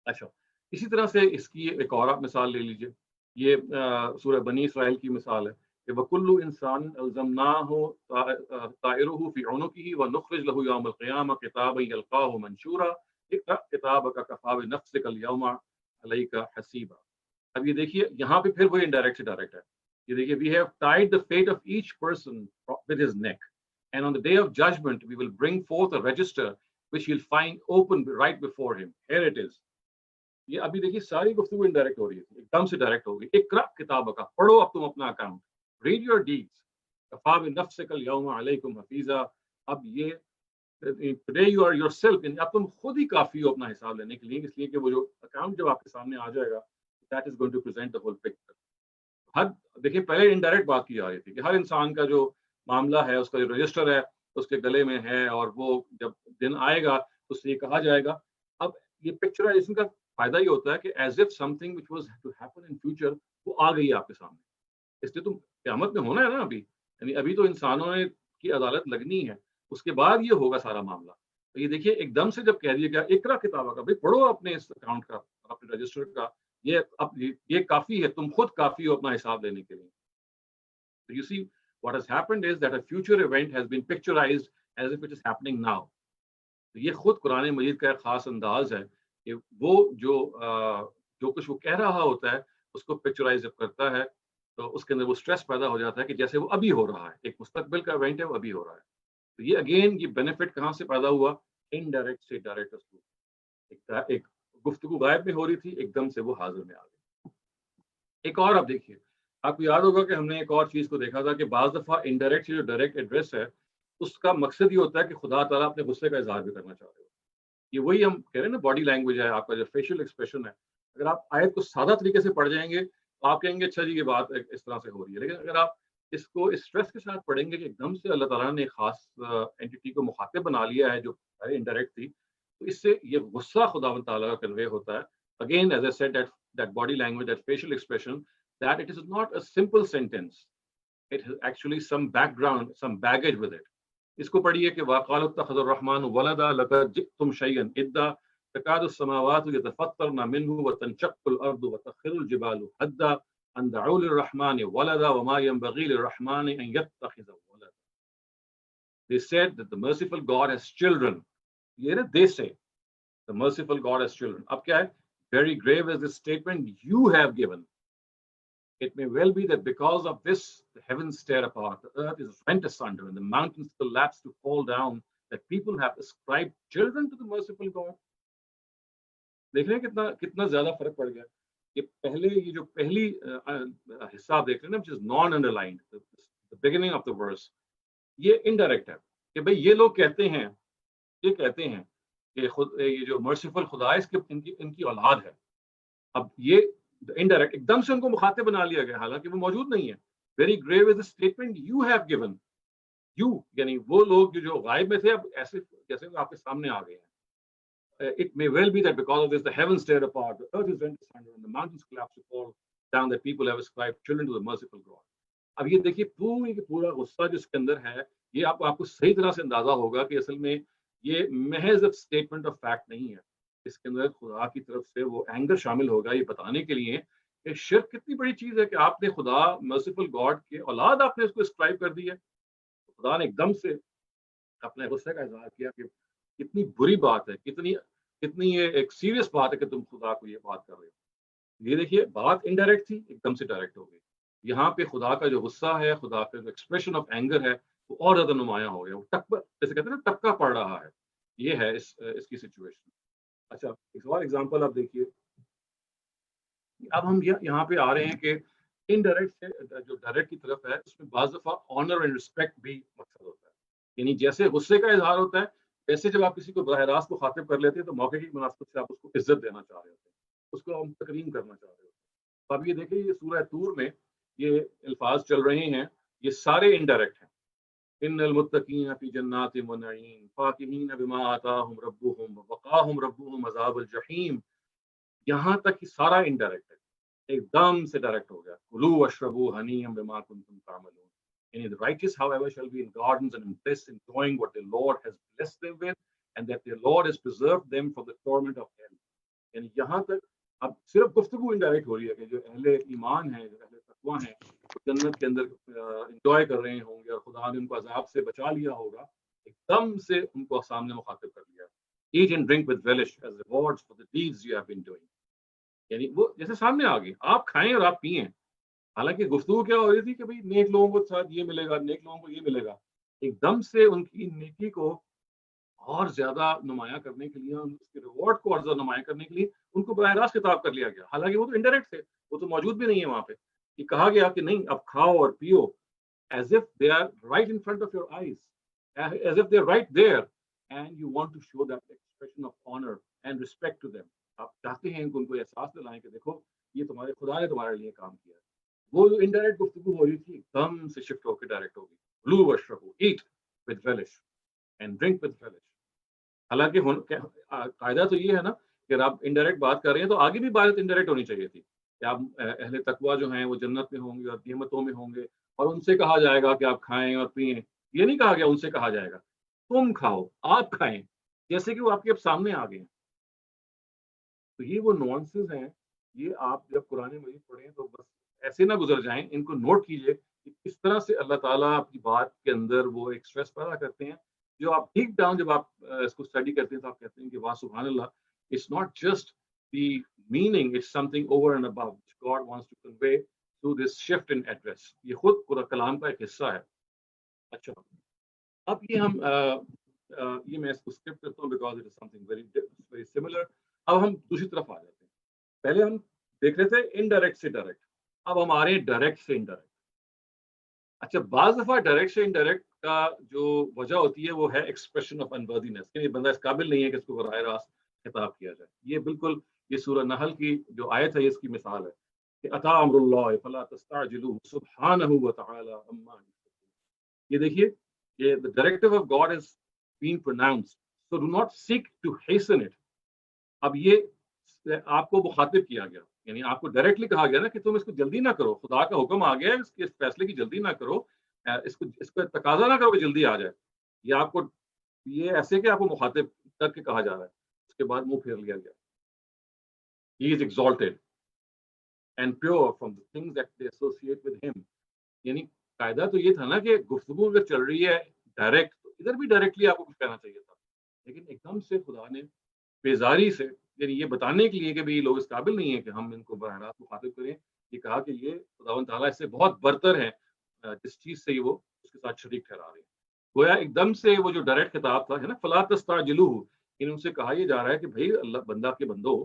اچھا, اسی طرح سے اس کی ایک اور آپ مثال لے لیجیے. یہ سورہ بنی اسرائیل کی مثال ہے کہ وَكُلُّ إِنسَانٍ أَلْزَمْنَاهُ طَائِرَهُ فِي عُنُقِهِ وَنُخْرِجُ لَهُ يَوْمَ الْقِيَامَةِ كِتَابًا يَلْقَاهُ مَنشُورًا اقرأ كِتَابَكَ كَفَىٰ بِنَفْسِكَ الْيَوْمَ عَلَيْكَ حَسِيبًا. اب یہ دیکھیے یہاں پہ پھر وہ انڈائریکٹ سے ڈائریکٹ ہے. یہ دیکھیے we have tied the fate of each person with his neck, and on the day of judgment we will bring forth a register which he'll find open right before him. Here it is. یہ ابھی دیکھیے ساری گفتگو انڈائریکٹ ہو رہی ہے, ایک دم سے ڈائریکٹ ہوگی. اقرأ کتابک, پڑھو اب تم اپنا اکاؤنٹ, ریڈ یور ڈیڈز, کفیٰ بنفسک اليوم علیکم حفیظا. اب یہ today you are yourself, اب تم خود ہی کافی ہو اپنا حساب لینے کے لیے, اس لیے کہ وہ جو اکاؤنٹ جب آپ کے سامنے آ جائے گا that is going to present the whole picture. ہر دیکھیے پہلے انڈائریکٹ بات کی جا رہی تھی کہ ہر انسان کا جو معاملہ ہے اس کا جو رجسٹر ہے اس کے گلے میں ہے, اور وہ جب دن آئے گا اس سے یہ کہا جائے گا. اب یہ پکچرائزیشن کا فائدہ یہ ہوتا ہے کہ as if something which was to happen in future وہ آ گئی آپ کے سامنے. اس لیے تم قیامت میں ہونا ہے نا ابھی, یعنی ابھی تو انسانوں نے کی عدالت لگنی ہے, اس کے بعد یہ ہوگا سارا معاملہ. تو یہ دیکھیے ایک دم سے جب کہہ دیا گیا اقرا کتابہ کا, بھائی پڑھو اپنے اس اکاؤنٹ کا, اپنے رجسٹر کا, یہ کافی ہے, تم خود کافی ہو اپنا حساب لینے کے لیے. So you see what has happened is that a future event has been picturized as if it is happening now. تو یہ خود قرآن مجید کا ایک خاص انداز ہے کہ وہ جو کچھ وہ کہہ رہا ہوتا ہے اس کو پکچرائز جب کرتا ہے تو اس کے اندر وہ سٹریس پیدا ہو جاتا ہے کہ جیسے وہ ابھی ہو رہا ہے, ایک مستقبل کا ایونٹ ہے وہ ابھی ہو رہا ہے. تو یہ اگین یہ بینیفٹ کہاں سے پیدا ہوا, انڈائریکٹ سے ڈائریکٹ اسلوب. ایک گفتگو غائب میں ہو رہی تھی, ایک دم سے وہ حاضر میں آ گئی. ایک اور آپ دیکھیے, آپ کو یاد ہوگا کہ ہم نے ایک اور چیز کو دیکھا تھا کہ بعض دفعہ انڈائریکٹ جو ڈائریکٹ ایڈریس ہے اس کا مقصد یہ ہوتا ہے کہ خدا تعالیٰ اپنے غصے کا اظہار بھی کرنا چاہ رہے ہو. یہ وہی ہم کہہ رہے ہیں نا, باڈی لینگویج ہے, آپ کا جو فیشل ایکسپریشن ہے. اگر آپ آیت کو سادہ طریقے سے پڑھ جائیں گے تو آپ کہیں گے اچھا جی یہ بات اس طرح سے ہو رہی ہے, لیکن اگر آپ اس کو اس اسٹریس کے ساتھ پڑھیں گے کہ ایک دم سے اللہ تعالیٰ نے ایک خاص اینٹی کو مخاطب بنا لیا ہے جو انڈائریکٹ تھی, تو اس سے یہ غصہ خدا تعالیٰ کا کنوے ہوتا ہے. Again, as I said, that body language, that facial expression, that it is not a simple sentence. It has actually some background, some baggage with it. اس کو پڑھیے کہ وَقَالُوا اتَّخَذَ الرَّحْمَنُ وَلَدًا لَقَدْ جِئْتُمْ شَيْئًا إِدًّا تَكَادُ السَّمَاوَاتُ يَتَفَطَّرْنَ مِنْهُ وَتَنشَقُّ الْأَرْضُ وَتَخِرُّ الْجِبَالُ هَدًّا أَن دَعَوْا لِلرَّحْمَنِ وَلَدًا وَمَا يَنبَغِي لِلرَّحْمَنِ أَن يَتَّخِذَ وَلَدًا. They said that the merciful God has children. They say the merciful God has children. اب کیا ہے, very grave is this statement you have given. It may well be that because of this, the heavens tear apart, the earth is rent asunder, and the mountains collapse to fall down, that people have ascribed children to the merciful God. دیکھ رہے ہیں کتنا کتنا زیادہ فرق پڑ گیا. یہ پہلے یہ جو پہلی حصہ آپ دیکھ رہے ہیں نا, which is non underlined, the beginning of the verse, یہ انڈائریکٹ ہے کہ بھئی یہ لوگ کہتے ہیں, یہ کہتے ہیں کہ خود یہ جو مرسیفل خدا ہے اس کے ان کی اولاد ہے. اب یہ انڈائریکٹ ایک دم سے ان کو مخاطب بنا لیا گیا, حالانکہ وہ موجود نہیں ہے. Very grave is the statement you have given. You یعنی وہ لوگ جو غائب میں تھے اب ایسے جیسے آپ کے سامنے آ گئے ہیں. It may well be that because of this the heavens tear apart, the earth is rent asunder, and the mountains collapse to fall down, that people have ascribed children to the merciful God. اب یہ دیکھیے پورا غصہ جو اس کے اندر ہے, یہ آپ کو صحیح طرح سے اندازہ ہوگا کہ اصل میں یہ محض اسٹیٹمنٹ آف فیکٹ نہیں ہے. اس کے اندر خدا کی طرف سے وہ اینگر شامل ہوگا یہ بتانے کے لیے کہ شرک کتنی بڑی چیز ہے کہ آپ نے خدا مرسیفل گاڈ کے اولاد آپ نے اس کو اسکرائب کر دی ہے. خدا نے ایک دم سے اپنے غصے کا اظہار کیا کہ کتنی بری بات ہے, کتنی یہ ایک سیریس بات ہے کہ تم خدا کو یہ بات کر رہے ہو. یہ دیکھیے بات انڈائریکٹ تھی, ایک دم سے ڈائریکٹ ہو گئی. یہاں پہ خدا کا جو غصہ ہے, خدا کا جو ایکسپریشن آف اینگر ہے وہ اور زیادہ نمایاں ہو گیا. وہ جیسے کہتے ہیں نا ٹپکا پڑ رہا ہے. یہ ہے اس کی سچویشن. اچھا ایک اور ایگزامپل آپ دیکھیے. اب ہم یہاں پہ آ رہے ہیں کہ انڈائریکٹ سے جو ڈائریکٹ کی طرف ہے اس میں بعض دفعہ آنر اینڈ رسپیکٹ بھی مقصد ہوتا ہے. یعنی جیسے غصے کا اظہار ہوتا ہے ویسے جب آپ کسی کو براہ راست کو خاطب کر لیتے ہیں تو موقع کی مناسبت سے آپ اس کو عزت دینا چاہ رہے ہوتے ہیں, اس کو ہم تکریم کرنا چاہ رہے ہوتے ہیں. اب یہ دیکھیں یہ سورہ طور میں یہ الفاظ چل رہے ہیں, یہ سارے انڈائریکٹ ہیں. ان المتقین فی جنات و نعیم فاکہین بما آتاہم ربہم ووقاہم ربہم عذاب الجحیم. یہاں تک کہ سارا انڈائریکٹ ہے, ایک دم سے ڈائریکٹ ہو گیا. کلوا واشربوا ہنیئا بما کنتم تعملون. And the righteous, however, shall be in gardens and in bliss, enjoying what the Lord has blessed them with, and that the Lord has preserved them from the torment of hell. یعنی یہاں تک اب صرف گفتگو انڈائریکٹ ہو رہی ہے کہ جو اہل ایمان ہیں, جو اہل تقویٰ ہیں, وہ جنت کے اندر انجوائے کر رہے ہوں گے اور خدا نے ان کو عذاب سے بچا لیا ہوگا. ایک دم سے ان کو سامنے مخاطب کر لیا. Eat and drink with relish as rewards for the deeds you have been doing. یعنی وہ جیسے سامنے آ گئی, آپ کھائیں اور آپ پئیں. حالانکہ گفتگو کیا ہو رہی تھی کہ بھئی نیک لوگوں کو ساتھ یہ ملے گا, نیک لوگوں کو یہ ملے گا. ایک دم سے ان کی نیکی کو اور زیادہ نمایاں کرنے کے لیے, اس کے ریوارڈ کو اور زیادہ نمایاں کرنے کے لیے ان کو براہ راست خطاب کر لیا گیا. حالانکہ وہ تو انڈائریکٹ تھے, وہ تو موجود بھی نہیں ہے وہاں پہ. یہ کہا گیا کہ نہیں اب کھاؤ اور پیو, as if they are right in front of your eyes, as if they are right there, and you want to show that expression of honor and respect to them. آپ چاہتے ہیں ان کو احساس دلائیں کہ دیکھو یہ تمہارے خدا نے تمہارے لیے کام کیا ہے. وہ جو انڈائریکٹ گفتگو ہو رہی تھی ایک دم سے شفٹ ہو کے ڈائریکٹ ہو گئی. کلوا واشربوا, at with relish and drink with relish. حالانکہ قاعدہ تو یہ ہے نا کہ آپ انڈائریکٹ بات کر رہے ہیں تو آگے بھی بات انڈائریکٹ ہونی چاہیے تھی کہ آپ اہل تقویٰ جو ہیں وہ جنت میں ہوں گے اور نعمتوں میں ہوں گے, اور ان سے کہا جائے گا کہ آپ کھائیں اور پئیں. یہ نہیں کہا گیا ان سے کہا جائے گا تم کھاؤ آپ کھائیں, جیسے کہ وہ آپ کے اب سامنے آ گئے ہیں. تو یہ وہ نوانسز ہیں. یہ آپ جب قرآن مجید پڑھیں تو بس ایسے نہ گزر جائیں, ان کو نوٹ کیجئے کہ کس طرح سے اللہ تعالیٰ آپ کی بات کے اندر وہ ایک اسٹریس پیدا کرتے ہیں جو آپ ڈیپ ڈاؤن جب آپ اس کو اسٹڈی کرتے ہیں تو آپ کہتے ہیں کہ واہ سبحان اللہ, it's not just the meaning, it's something over and above God wants to convey through this shift in address. یہ خود قرآن کلام کا ایک حصہ ہے. اچھا اب یہ ہم یہ میں اس کو اسکپ کرتا ہوں because it is some thing very similar. اب ہم دوسری طرف آ جاتے ہیں. پہلے ہم دیکھ رہے تھے انڈائریکٹ سے ڈائریکٹ, اب ہم آ رہے ہیں ڈائریکٹ سے انڈائریکٹ. اچھا بعض دفعہ ڈائریکٹ سے انڈائریکٹ کا جو وجہ ہوتی ہے وہ ہے ایکسپریشن آف انورتھینس, کہ بندہ اس قابل نہیں ہے کہ اس کو براہ راست خطاب کیا جائے. یہ بالکل یہ سورہ نحل کی جو آیت ہے اس کی مثال ہے کہ اتی امر اللہ فلا تستعجلوه سبحانہ وتعالی عما یشرکون. یہ دیکھیے یہ the directive of God is being pronounced, so do not seek to hasten it. اب یہ آپ کو مخاطب کیا گیا, یعنی آپ کو ڈائریکٹلی کہا گیا نا کہ تم اس کو جلدی نہ کرو, خدا کا حکم آ گیا ہے, اس کے فیصلے کی جلدی نہ کرو, اس کو تقاضا نہ کرو کہ جلدی آ جائے. یہ آپ کو یہ ایسے کہ آپ کو مخاطب کر کے کہا جا رہا ہے. اس کے بعد منہ پھیر لیا گیا. He is exalted and pure from the things that they associate with him. یعنی قاعدہ تو یہ تھا نا کہ گفتگو اگر چل رہی ہے ڈائریکٹ تو ادھر بھی ڈائریکٹلی آپ کو کچھ کہنا چاہیے تھا, لیکن ایک دم سے خدا نے بیزاری سے, یعنی یہ بتانے کے لیے کہ بھئی لوگ اس قابل نہیں ہیں کہ ہم ان کو براہ راست مخاطب کریں, یہ کہا کہ یہ خداوند تعالیٰ اس سے بہت برتر ہیں جس چیز سے وہ اس کے ساتھ شریک ٹھہرا رہے ہیں. گویا ایک دم سے وہ جو ڈائریکٹ خطاب تھا ہے نا فلا تستعجلوہ, ان سے کہا یہ جا رہا ہے کہ بھئی اللہ بندہ کے بندو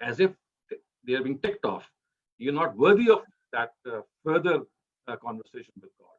as if they are being ticked off. You're not worthy of that further conversation with God.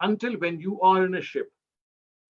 until when you are in a ship।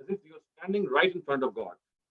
as if you are standing right in front of God,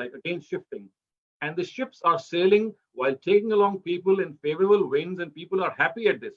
like again shifting, and the ships are sailing while taking along people in favorable winds and people are happy at this।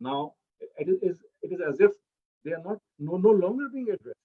now it is as if they are not no longer being addressed।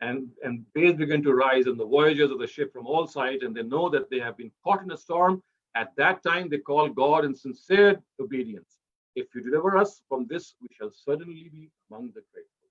and waves begin to rise and the voyagers of the ship from all sides, and they know that they have been caught in a storm. At that time they call God in sincere obedience, if you deliver us from this we shall certainly be among the grateful।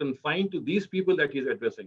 confined to these people that he is addressing।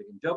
لیکن جب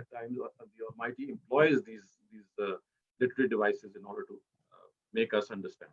at times the Almighty employs these literary devices in order to make us understand.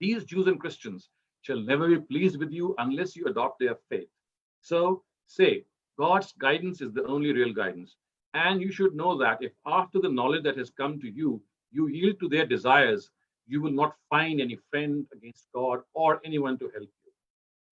These Jews and Christians shall never be pleased with you unless you adopt their faith. So say, God's guidance is the only real guidance. And you should know that if after the knowledge that has come to you, you yield to their desires, you will not find any friend against God or anyone to help you.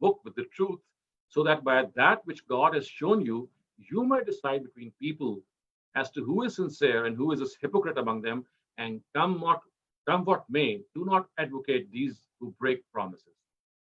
book with the truth so that by that which God has shown you, you might decide between people as to who is sincere and who is a hypocrite among them, and come what may, do not advocate these who break promises.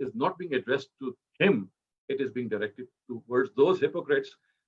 is not being addressed to him, it is being directed towards those hypocrites.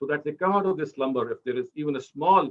so that they come out of this slumber if there is even a small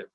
left।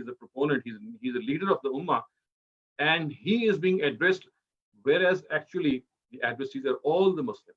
is a proponent, he is a leader of the ummah, and he is being addressed, whereas actually the addressees are all the Muslims।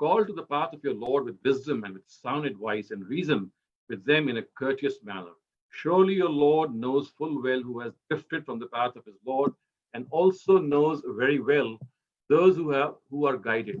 call to the path of your Lord with wisdom and with sound advice and reason with them in a courteous manner. Surely your Lord knows full well who has drifted from the path of his Lord and also knows very well those who are guided।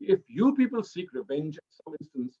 if you people seek revenge in some instance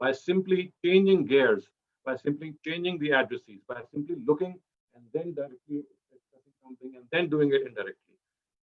by simply changing gears, by simply changing the addresses, by simply looking and then directly expressing something and then doing it indirectly।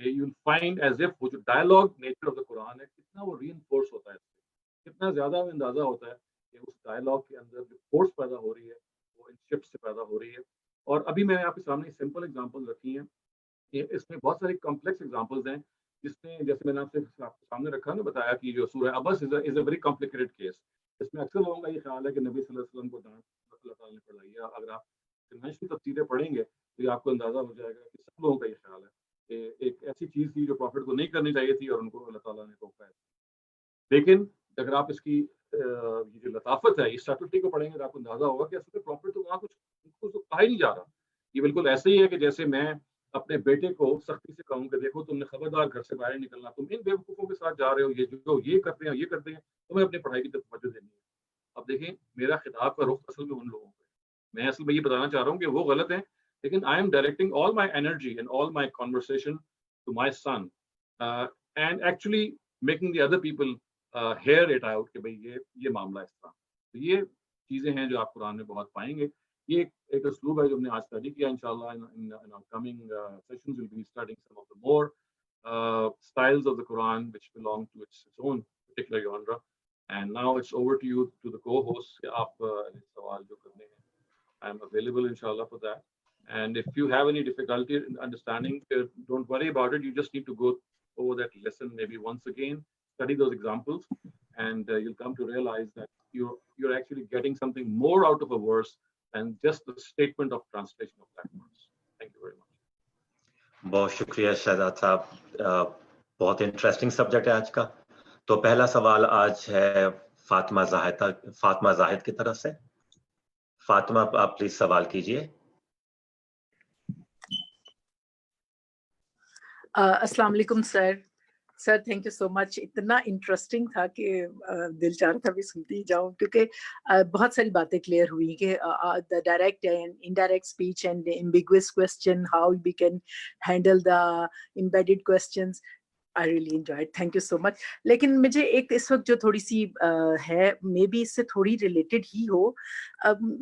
you will find as if وہ جو dialogue nature of the قرآن ہے کتنا وہ reinforce ہوتا ہے, کتنا زیادہ ہمیں اندازہ ہوتا ہے کہ اس ڈائلاگ کے اندر جو فورس پیدا ہو رہی ہے وہ ان شپس سے پیدا ہو رہی ہے. اور ابھی میں نے آپ کے سامنے سمپل ایگزامپل رکھی ہیں کہ اس میں بہت ساری کمپلیکس ایگزامپلز ہیں جس میں جیسے میں نے آپ کے سامنے رکھا نا, بتایا کہ جو سورہ عبس از اے ویری کمپلیکیٹڈ کیس. اس میں اکثر لوگوں کا یہ خیال ہے کہ نبی صلی اللہ علیہ وسلم کو ڈانٹ اللہ تعالیٰ نے پڑھائی ہے. اگر آپ کنونشنل تفسیریں پڑھیں گے تو یہ آپ کو اندازہ ہو جائے گا کہ سب لوگوں کا یہ خیال ہے کہ ایک ایسی چیز تھی جو پروفٹ کو نہیں کرنی چاہیے تھی اور ان کو اللہ تعالیٰ نے روکا ہے. لیکن اگر آپ اس کی یہ جو لطافت ہے اس سٹلٹی کو پڑھیں گے تو آپ کو اندازہ ہوگا کہ اصل میں پروفٹ تو وہاں کچھ کہا ہی نہیں جا رہا. یہ بالکل ایسے ہی ہے کہ جیسے میں اپنے بیٹے کو سختی سے کہوں کہ دیکھو تم نے خبردار گھر سے باہر نکلنا, تم ان بیوقوفوں کے ساتھ جا رہے ہو, یہ جو یہ کرتے ہیں یہ کرتے ہیں, تمہیں اپنی پڑھائی کی طرف توجہ دینی ہے. اب دیکھیں میرا خطاب کا رخ اصل میں ان لوگوں پہ, میں اصل میں یہ بتانا چاہ رہا ہوں کہ وہ غلط ہیں, لیکن I am directing all my energy and all my conversation to my son and actually making the other people hear it out کہ بھائی یہ معاملہ اس طرح. تو یہ چیزیں ہیں جو آپ قرآن میں بہت پائیں گے. یہ ایک اسلوب ہے جو ہم نے آج اسٹڈی کیا. انشاءاللہ in coming sessions we'll be studying some of the more styles of the Quran which belong to its own particular genre. And now it's over to you, to the co-host. آپ سوال جو کرنے ہیں I am available inshallah for that. And if you have any difficulty in understanding, don't worry about it. You just need to go over that lesson maybe once again, study those examples, and you'll come to realize that you're actually getting something more out of a verse than just the statement of translation of that verse. Thank you very much. بہت شکریہ شہزاد صاحب, بہت انٹرسٹنگ سبجیکٹ ہے آج کا. تو پہلا سوال آج ہے فاطمہ زاہد کی طرف سے. فاطمہ آپ پلیز سوال کیجئے. السلام علیکم سر, تھینک یو سو مچ. اتنا انٹرسٹنگ تھا کہ دل چاہ رہا تھا بھی سنتی جاؤں, کیونکہ بہت ساری باتیں کلیئر ہوئی کہ the direct and indirect speech and ambiguous question, how we can handle the embedded questions. I really enjoyed. Thank you so much. لیکن مجھے ایک اس وقت جو تھوڑی سی ہے, مے بی اس سے تھوڑی ریلیٹڈ ہی ہو,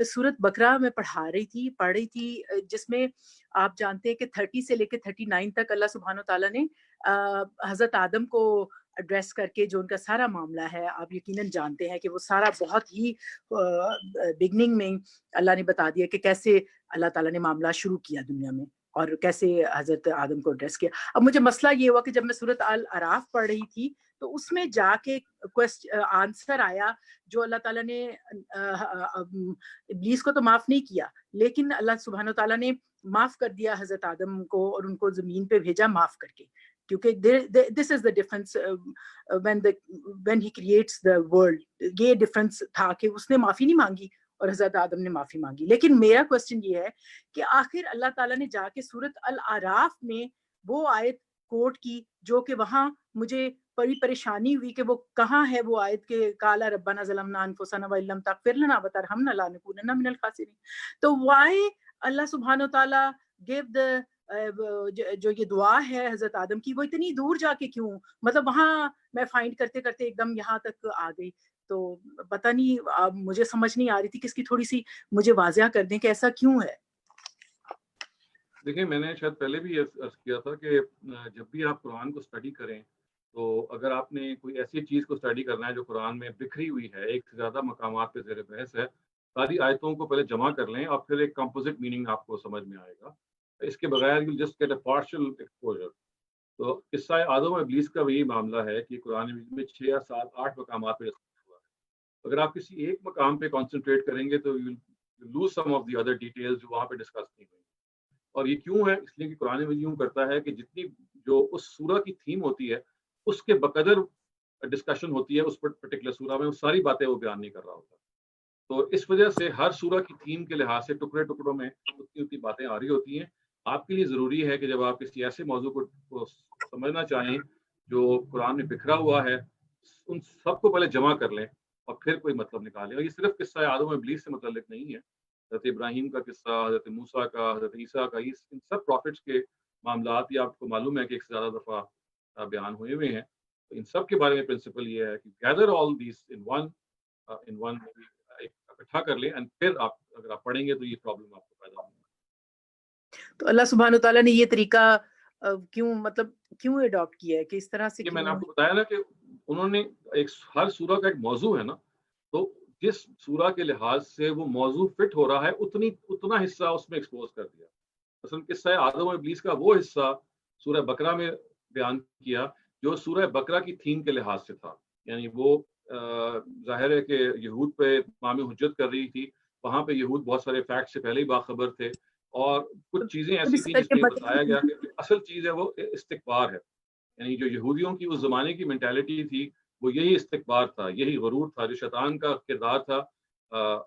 سورت بقرہ میں پڑھ رہی تھی جس میں آپ جانتے ہیں کہ 30 سے لے کے 39 تک اللہ سبحانہ و تعالیٰ نے حضرت آدم کو ایڈریس کر کے جو ان کا سارا معاملہ ہے, آپ یقیناً جانتے ہیں کہ وہ سارا بہت ہی بگننگ میں اللہ نے بتا دیا کہ کیسے اللہ تعالیٰ نے معاملہ شروع کیا دنیا میں اور کیسے حضرت آدم کو ایڈریس کیا. اب مجھے مسئلہ یہ ہوا کہ جب میں سورۃ الاعراف پڑھ رہی تھی تو اس میں جا کے آنسر آیا جو اللہ تعالیٰ نے ابلیس کو تو معاف نہیں کیا, لیکن اللہ سبحانہ و تعالیٰ نے معاف کر دیا حضرت آدم کو اور ان کو زمین پہ بھیجا معاف کر کے, کیونکہ this is the difference when he creates the world. یہ ڈفرنس تھا کہ اس نے معافی نہیں مانگی اور حضرت آدم نے معافی مانگی. لیکن میرا کوسچن یہ ہے کہ آخر اللہ تعالیٰ نے جا کے سورۃ الاعراف میں وہ آیت کوٹ کی جو کہ وہاں مجھے بڑی پریشانی ہوئی کہ وہ کہاں ہے وہ آیت کہ قال ربنا ظلمنا انفسنا وان لم تغفر لنا وترحمنا لنکونن من الخاسرین. تو وائی اللہ سبحانہ و تعالیٰ gave the جو یہ دعا ہے حضرت آدم کی, وہ اتنی دور جا کے کیوں, مطلب وہاں میں فائنڈ کرتے کرتے ایک دم یہاں تک آ گئی. تو پتہ نہیں, مجھے سمجھ نہیں آ رہی تھی کہ اس کی تھوڑی سی مجھے واضح کر دیں کہ ایسا کیوں ہے. دیکھیں میں نے شاید پہلے بھی عرض کیا تھا کہ جب بھی آپ قرآن کو اسٹڈی کریں تو اگر آپ نے کوئی ایسی چیز کو اسٹڈی کرنا ہے جو قرآن میں بکھری ہوئی ہے, ایک سے زیادہ مقامات پہ زیر بحث ہے, ساری آیتوں کو پہلے جمع کر لیں اور پھر ایک کمپوزٹ میننگ آپ کو سمجھ میں آئے گا. اس کے بغیر you just get a partial exposure. تو قصہ آدم و ابلیس کا وہی معاملہ ہے کہ قرآن میں 6 یا 7 8 مقامات پہ ہوا ہے. اگر آپ کسی ایک مقام پہ کانسنٹریٹ کریں گے تو you lose some of the other details جو وہاں پہ ڈسکس نہیں ہوئی. اور یہ کیوں ہے؟ اس لیے کہ قرآن مجید یوں کرتا ہے کہ جتنی جو اس سورہ کی تھیم ہوتی ہے اس کے بقدر ڈسکشن ہوتی ہے اس پرٹیکولر سورہ میں, وہ ساری باتیں وہ بیان نہیں کر رہا ہوتا. تو اس وجہ سے ہر سورہ کی تھیم کے لحاظ سے ٹکڑوں میں اتنی باتیں آ رہی ہوتی ہیں. آپ کے لیے ضروری ہے کہ جب آپ کسی ایسے موضوع کو سمجھنا چاہیں جو قرآن میں بکھرا ہوا ہے, ان سب کو پہلے جمع کر لیں اور پھر کوئی مطلب نکالیں. اور یہ صرف قصہ آدم و ابلیس سے متعلق نہیں ہے, حضرت ابراہیم کا قصہ, حضرت موسیٰ کا, حضرت عیسیٰ کا, ان سب پروفٹس کے معاملات یہ آپ کو معلوم ہے کہ ایک سے زیادہ دفعہ بیان ہوئے ہوئے ہیں. تو ان سب کے بارے میں پرنسپل یہ ہے کہ گیدر آل دیز ان ون اکٹھا کر لیں, اینڈ پھر آپ اگر آپ پڑھیں گے تو یہ پرابلم آپ کو پیدا ہوگی. تو اللہ سبحانہ و تعالیٰ نے یہ طریقہ کیوں مطلب کیوں اڈاپٹ کیا ہے کہ اس طرح سے یہ میں نے کیوں؟ آپ کو بتایا نا کہ انہوں نے ہر سورہ کا ایک موضوع ہے نا، تو جس سورہ کے لحاظ سے وہ موضوع فٹ ہو رہا ہے اتنا حصہ اس میں ایکسپوز کر دیا. مثلا قصہ آدم و ابلیس کا وہ حصہ سورہ بقرہ میں بیان کیا جو سورہ بقرہ کی تھیم کے لحاظ سے تھا. یعنی وہ ظاہر ہے کہ یہود پہ امام حجت کر رہی تھی، وہاں پہ یہود بہت سارے فیکٹ سے پہلے ہی باخبر تھے، اور کچھ چیزیں ایسی تھیں جس میں یہ بتایا گیا کہ اصل چیز ہے وہ استکبار ہے. یعنی جو یہودیوں کی اس زمانے کی مینٹیلٹی تھی وہ یہی استکبار تھا، یہی غرور تھا، جو شیطان کا کردار تھا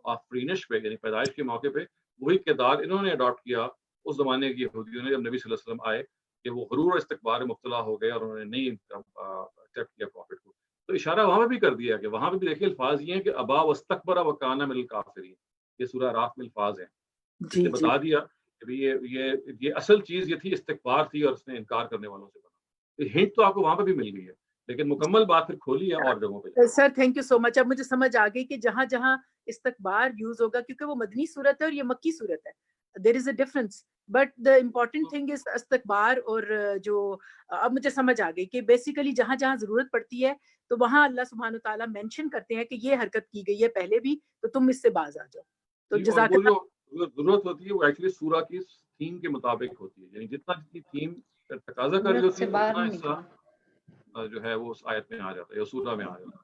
آفرینش پہ، یعنی پیدائش کے موقع پہ وہی کردار انہوں نے اڈاپٹ کیا اس زمانے کے یہودیوں نے جب نبی صلی اللہ علیہ وسلم آئے، کہ وہ غرور اور استکبار میں مبتلا ہو گئے اور انہوں نے نہیں ایکسیپٹ کیا پروفٹ کو. تو اشارہ وہاں پہ بھی کر دیا کہ وہاں پہ بھی دیکھیے الفاظ یہ ہیں کہ ابا واستکبر وکان من الکافرین، یہ سورہ راف میں الفاظ ہیں. اس نے بتا دیا کہ یہ اصل چیز یہ تھی، استکبار تھی اور اس نے انکار کرنے والوں سے بنا. ہنٹ تو آپ کو وہاں پہ بھی مل گئی ہے، لیکن مکمل بات پھر کھولی ہے اور جگہوں پہ. سر تھینک یو سو مچ. اب مجھے سمجھ آ گئی کہ جہاں جہاں استکبار یوز ہوگا، کیونکہ وہ مدنی صورت ہے اور یہ مکی صورت ہے، there is a difference, but the important thing is استکبار. اور جو اب مجھے سمجھ آ گئی کہ بیسیکلی جہاں جہاں ضرورت پڑتی ہے تو وہاں اللہ سبحانہ و تعالیٰ مینشن کرتے ہیں کہ یہ حرکت کی گئی ہے پہلے بھی، تو تم اس سے باز آ جاؤ. تو جزاک اللہ. جو ضرورت ہوتی ہے وہ ایکچولی سورہ کی تھیم کے مطابق ہوتی ہے، یعنی جتنی تھیم تقاضا کر رہی ہوتی ہے اتنا حصہ جو ہے وہ اس آیت میں آ جاتا ہے یا سورہ میں آ جاتا ہے.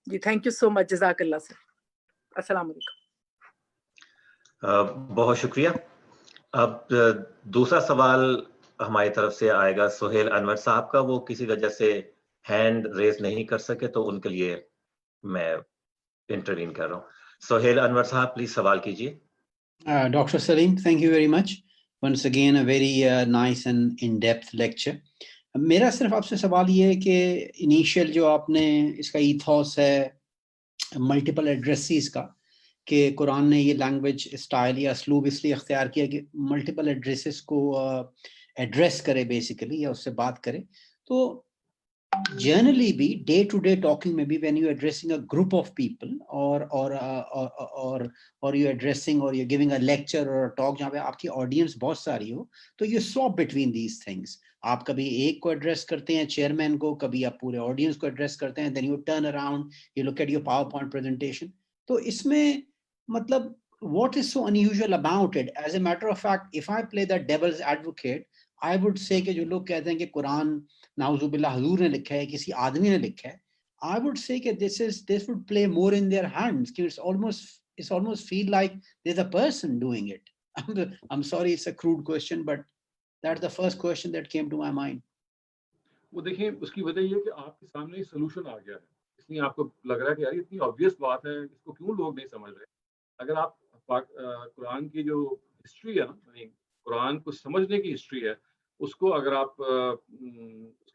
جی تھینک یو سو مچ، جزاک اللہ سر. السلام علیکم. بہت شکریہ. اب دوسرا سوال ہماری طرف سے آئے گا سہیل انور صاحب کا. وہ کسی وجہ سے ہینڈ ریز نہیں کر سکے تو ان کے لیے میں انٹروین کر رہا ہوں. سہیل انور صاحب پلیز سوال کیجیے. Doctor Salim, thank you very much. Once again a very nice and in-depth lecture. میرا صرف آپ سے سوال یہ ہے کہ انیشیل جو آپ نے اس کا ایتھوس ہے ملٹیپل ایڈریسز کا، کہ قرآن نے یہ لینگویج اسٹائل یا اسلوب اس لیے اختیار کیا کہ ملٹیپل ایڈریسز کو ایڈریس کرے بیسیکلی، یا اس سے بات کرے. تو جنرلی بھی ڈے ٹو ڈے ٹاکنگ میں بھی when you addressing a group of people اور یو ایڈریسنگ اور یو گیونگ اے لیکچر اور ٹاک جہاں پہ آپ کی آڈینس بہت ساری ہو، تو you swap between these things. آپ کبھی ایک کو ایڈریس کرتے ہیں چیئرمین کو، کبھی آپ پورے آڈینس کو ایڈریس کرتے ہیں، then you turn around you look at your PowerPoint presentation. تو اس میں مطلب what is so unusual about it? As a matter of fact, if I play the devil's advocate, I would say کہ جو لوگ کہتے ہیں کہ قرآن نعوذ باللہ حضور نے لکھا ہے، کسی آدمی نے لکھا ہے، I would say کہ this would play more in their hands. It's almost feel like there's a person doing it. I'm sorry, it's a crude question, but that's the first question that came to my mind. وہ دیکھیں اس کی وجہ یہ ہے کہ آپ کے سامنے سولوشن آ گیا ہے، اس لیے آپ کو لگ رہا ہے کہ یار اتنی آبویس بات ہے، اس کو کیوں لوگ نہیں سمجھ رہے. اگر آپ قرآن کی جو ہسٹری ہے نا، یعنی قرآن کو سمجھنے کی ہسٹری ہے، اس کو اگر آپ اس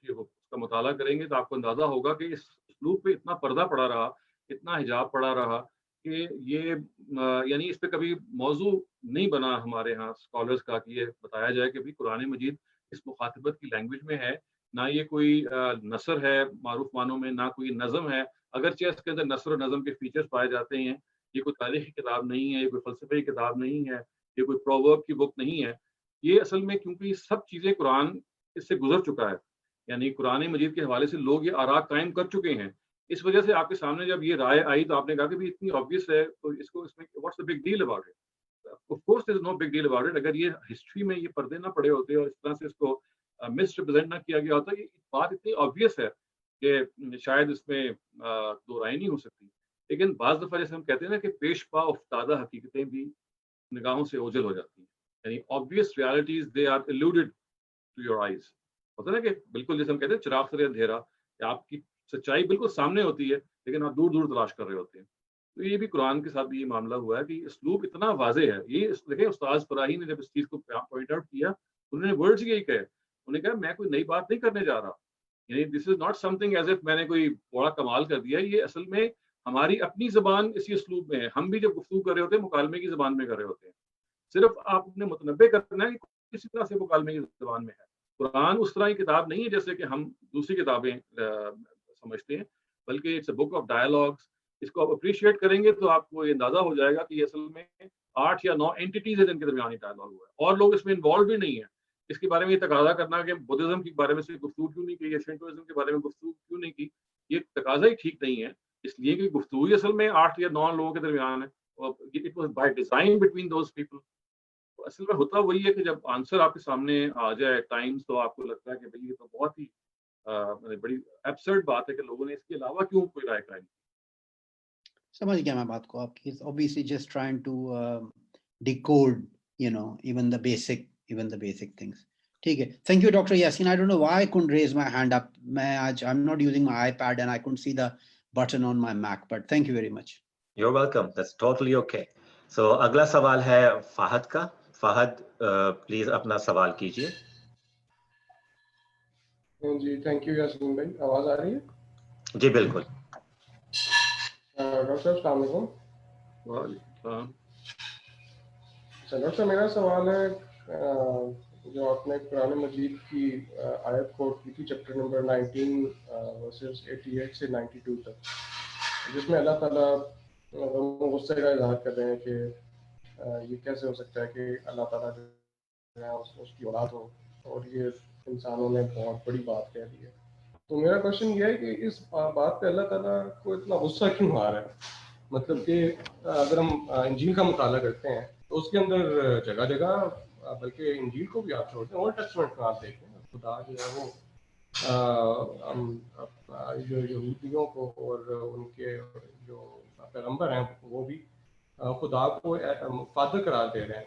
کا مطالعہ کریں گے تو آپ کو اندازہ ہوگا کہ اس اسلوب پہ اتنا پردہ پڑا رہا، اتنا حجاب پڑا رہا کہ یہ یعنی اس پہ کبھی موضوع نہیں بنا ہمارے ہاں اسکالرس کا کہ یہ بتایا جائے کہ بھی قرآن مجید اس مخاطبت کی لینگویج میں ہے، نہ یہ کوئی نثر ہے معروف معنوں میں، نہ کوئی نظم ہے. اگرچہ اس کے اندر نثر و نظم کے فیچرز پائے جاتے ہیں. یہ کوئی تاریخی کتاب نہیں ہے، یہ کوئی فلسفے کی کتاب نہیں ہے، یہ کوئی پروورب کی بک نہیں ہے. یہ اصل میں کیونکہ یہ سب چیزیں قرآن اس سے گزر چکا ہے، یعنی قرآن مجید کے حوالے سے لوگ یہ آراء قائم کر چکے ہیں. اس وجہ سے آپ کے سامنے جب یہ رائے آئی تو آپ نے کہا کہ اتنی آبویس ہے تو اس کو اس میں what's a big deal about it. Of course there is no big deal about it. اگر یہ ہسٹری میں یہ پردے نہ پڑے ہوتے اور اس طرح سے اس کو مس ریپرزینٹ نہ کیا گیا ہوتا، یہ بات اتنی آبویس ہے کہ شاید اس میں دو رائے نہیں ہو سکتی. لیکن بعض دفعہ جیسے ہم کہتے ہیں نا کہ پیش پا افتادہ حقیقتیں بھی نگاہوں سے اوجھل ہو جاتی ہیں، یعنی obvious realities they are alluded to your eyes. ہوتا ہے نا کہ بالکل جیسے ہم کہتے ہیں چراغ سے اندھیرا، کہ آپ کی سچائی بالکل سامنے ہوتی ہے لیکن آپ دور دور تلاش کر رہے ہوتے ہیں. تو یہ بھی قرآن کے ساتھ بھی یہ معاملہ ہوا ہے کہ اسلوب اتنا واضح ہے. یہ دیکھیں استاد فراہی نے جب اس چیز کو پوائنٹ آؤٹ کیا، انہوں نے ورڈز یہی کہے، انہوں نے کہا میں کوئی نئی بات نہیں کرنے جا رہا، یعنی this is not something as if میں نے کوئی بڑا کمال کر دیا. یہ اصل میں ہماری اپنی زبان اسی اسلوب میں ہے. ہم بھی جب گفتگو کر رہے ہوتے ہیں مکالمے کی زبان میں کر رہے ہوتے ہیں. صرف آپ نے متنبع کرنا ہے کہ کسی طرح سے مکالمے کی زبان میں ہے. قرآن اس طرح کی کتاب نہیں ہے جیسے کہ ہم دوسری کتابیں سمجھتے ہیں، بلکہ it's a book of dialogues. اس کو آپ اپریشیٹ کریں گے تو آپ کو یہ اندازہ ہو جائے گا کہ یہ اصل میں 8 یا 9 اینٹیٹیز ہیں جن کے درمیان ڈائلاگ ہوا ہے، اور لوگ اس میں انوالو بھی نہیں ہیں. اس کے بارے میں یہ تقاضا کرنا کہ بدھزم کے بارے میں سے گفتگو کیوں نہیں کی, شنٹوازم کے بارے میں گفتگو کیوں نہیں کی, یہ تقاضا ہی ٹھیک نہیں ہے, اس لیے کہ گفتگو اصل میں 8 یا 9 لوگوں کے درمیان ہے, اور it was by design between those people. اصل میں ہوتا وہی ہے کہ جب آنسر آپ کے سامنے آ جائے ٹائمز, تو آپ کو لگتا ہے کہ بھئی یہ تو بہت ہی بڑی ایبسرڈ بات ہے کہ لوگوں نے اس کے علاوہ کیوں کوئی رائے قائم. سمجھ گیا میں بات کو آپ کی. obviously just trying to decode, you know, even the basic things. ٹھیک ہے, thank you Dr. Yasin. I don't know why I couldn't raise my hand up. میں آج I'm not using my iPad and I couldn't see the button on my Mac, but thank you very much. You're welcome. That's totally okay. So اگلا سوال ہے فہد کا. فہد پلیز اپنا سوال کیجیے. جی تھینک یو یاسین بھائی. آواز آ رہی ہے؟ جی بالکل. ڈاکٹر صاحب السلام علیکم. وعلیکم السلام. ڈاکٹر صاحب میرا سوال ہے جو آپ نے قرآن مجید کی آیت کوٹ کی تھی چیپٹر نمبر 19 ورسز 88 سے 92 تک, جس میں اللہ تعالیٰ غصے کا اظہار کر رہے ہیں کہ یہ کیسے ہو سکتا ہے کہ اللہ تعالیٰ جو ہے اس کی اولاد ہو, اور یہ انسانوں نے بہت بڑی بات کہہ دی ہے. تو میرا کوشچن یہ ہے کہ اس بات پہ اللہ تعالیٰ کو اتنا غصہ کیوں آ رہا ہے؟ مطلب کہ اگر ہم انجیل کا مطالعہ کرتے ہیں تو اس کے اندر جگہ جگہ, بلکہ انجیل کو بھی آپ چھوڑتے ہیں, اولڈ ٹیسٹمنٹ میں آپ دیکھیں خدا جو ہے وہ جو یہودیوں کو اور ان کے جو پیغمبر ہیں وہ بھی خدا کو فادر قرار دے رہے ہیں,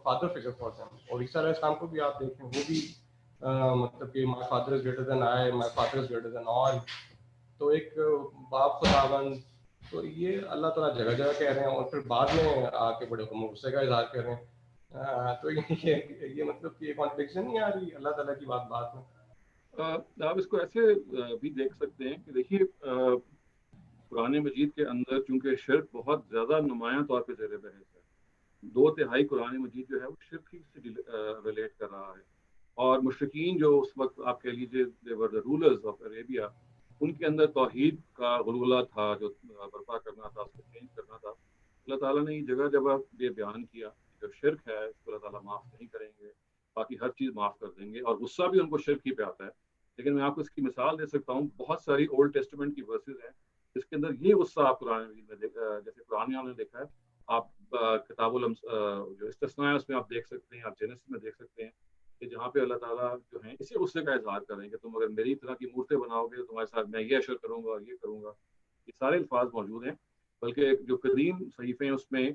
فادر فگر فار دیم. اور عیسیٰ علیہ السلام کو بھی آپ دیکھیں, وہ بھی مطلب کہ my father is greater than I, my father is greater than all. تو ایک باپ خداوند, تو یہ اللہ تعالیٰ جگہ جگہ کہہ رہے ہیں, اور پھر بعد میں آ کے بڑے غصے کا اظہار کر رہے ہیں. تو یہ مطلب کہ یہ کانٹرڈکشن نہیں آ رہی اللہ تعالیٰ کی بات میں؟ آپ اس کو ایسے بھی دیکھ سکتے ہیں کہ دیکھیے قرآن مجید کے اندر چونکہ شرک بہت زیادہ نمایاں طور پہ زیر بحث ہے, 2/3 قرآن مجید جو ہے وہ شرک ہی سے ریلیٹ کر رہا ہے. اور مشرکین جو اس وقت آپ کہہ لیجیے they were the rulers of Arabia, ان کے اندر توحید کا غلغلہ تھا جو برپا کرنا تھا, اس کو چینج کرنا تھا. اللہ تعالیٰ نے جگہ جگہ یہ بیان کیا جو شرک ہے اس کو اللہ تعالیٰ معاف نہیں کریں گے, باقی ہر چیز معاف کر دیں گے, اور غصہ بھی ان کو شرک ہی پہ آتا ہے. لیکن میں آپ کو اس کی مثال دے سکتا ہوں, بہت ساری اولڈ ٹیسٹمنٹ کی ورسز ہیں جس کے اندر یہ غصہ آپ قرآن میں جیسے قرآن میں دیکھا ہے, آپ کتاب جو استثناء ہے اس میں آپ دیکھ سکتے ہیں, آپ جینیسس میں دیکھ سکتے ہیں کہ جہاں پہ اللہ تعالیٰ جو ہیں اسی غصے کا اظہار کریں کہ تم اگر میری طرح کی مورتیں بناؤ گے تو تمہارے ساتھ میں یہ اشر کروں گا, یہ کروں گا. یہ سارے الفاظ موجود ہیں. بلکہ جو قدیم صحیفے ہیں اس میں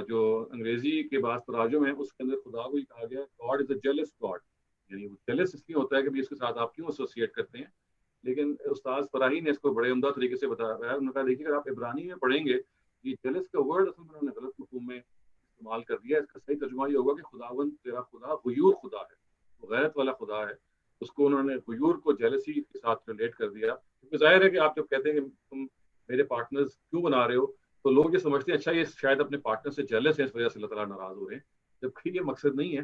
جو انگریزی کے بعض تراجم ہیں اس کے اندر خدا کو ہی کہا گیا God is a jealous God, یعنی وہ جیلس اس لیے ہوتا ہے کہ اس کے ساتھ آپ کیوں ایسوسیٹ کرتے ہیں. لیکن استاد فراہی نے اس کو بڑے عمدہ طریقے سے بتایا ہے. انہوں نے کہا دیکھیے اگر آپ عبرانی میں پڑھیں گے, یہ جیلس کا ورڈ اصل میں انہوں نے غلط مفہوم میں استعمال کر دیا. اس کا صحیح ترجمہ یہ ہوگا کہ خداوند تیرا خدا غیور خدا ہے, غیرت والا خدا ہے. اس کو انہوں نے غیور کو جیلسی کے ساتھ ریلیٹ کر دیا. کیونکہ ظاہر ہے کہ آپ جب کہتے ہیں کہ تم میرے پارٹنرز کیوں بنا رہے ہو, تو لوگ یہ سمجھتے ہیں اچھا یہ شاید اپنے پارٹنر سے جیلس ہے اس وجہ سے اللہ تعالیٰ ناراض ہو رہے ہیں, جبکہ یہ مقصد نہیں ہے.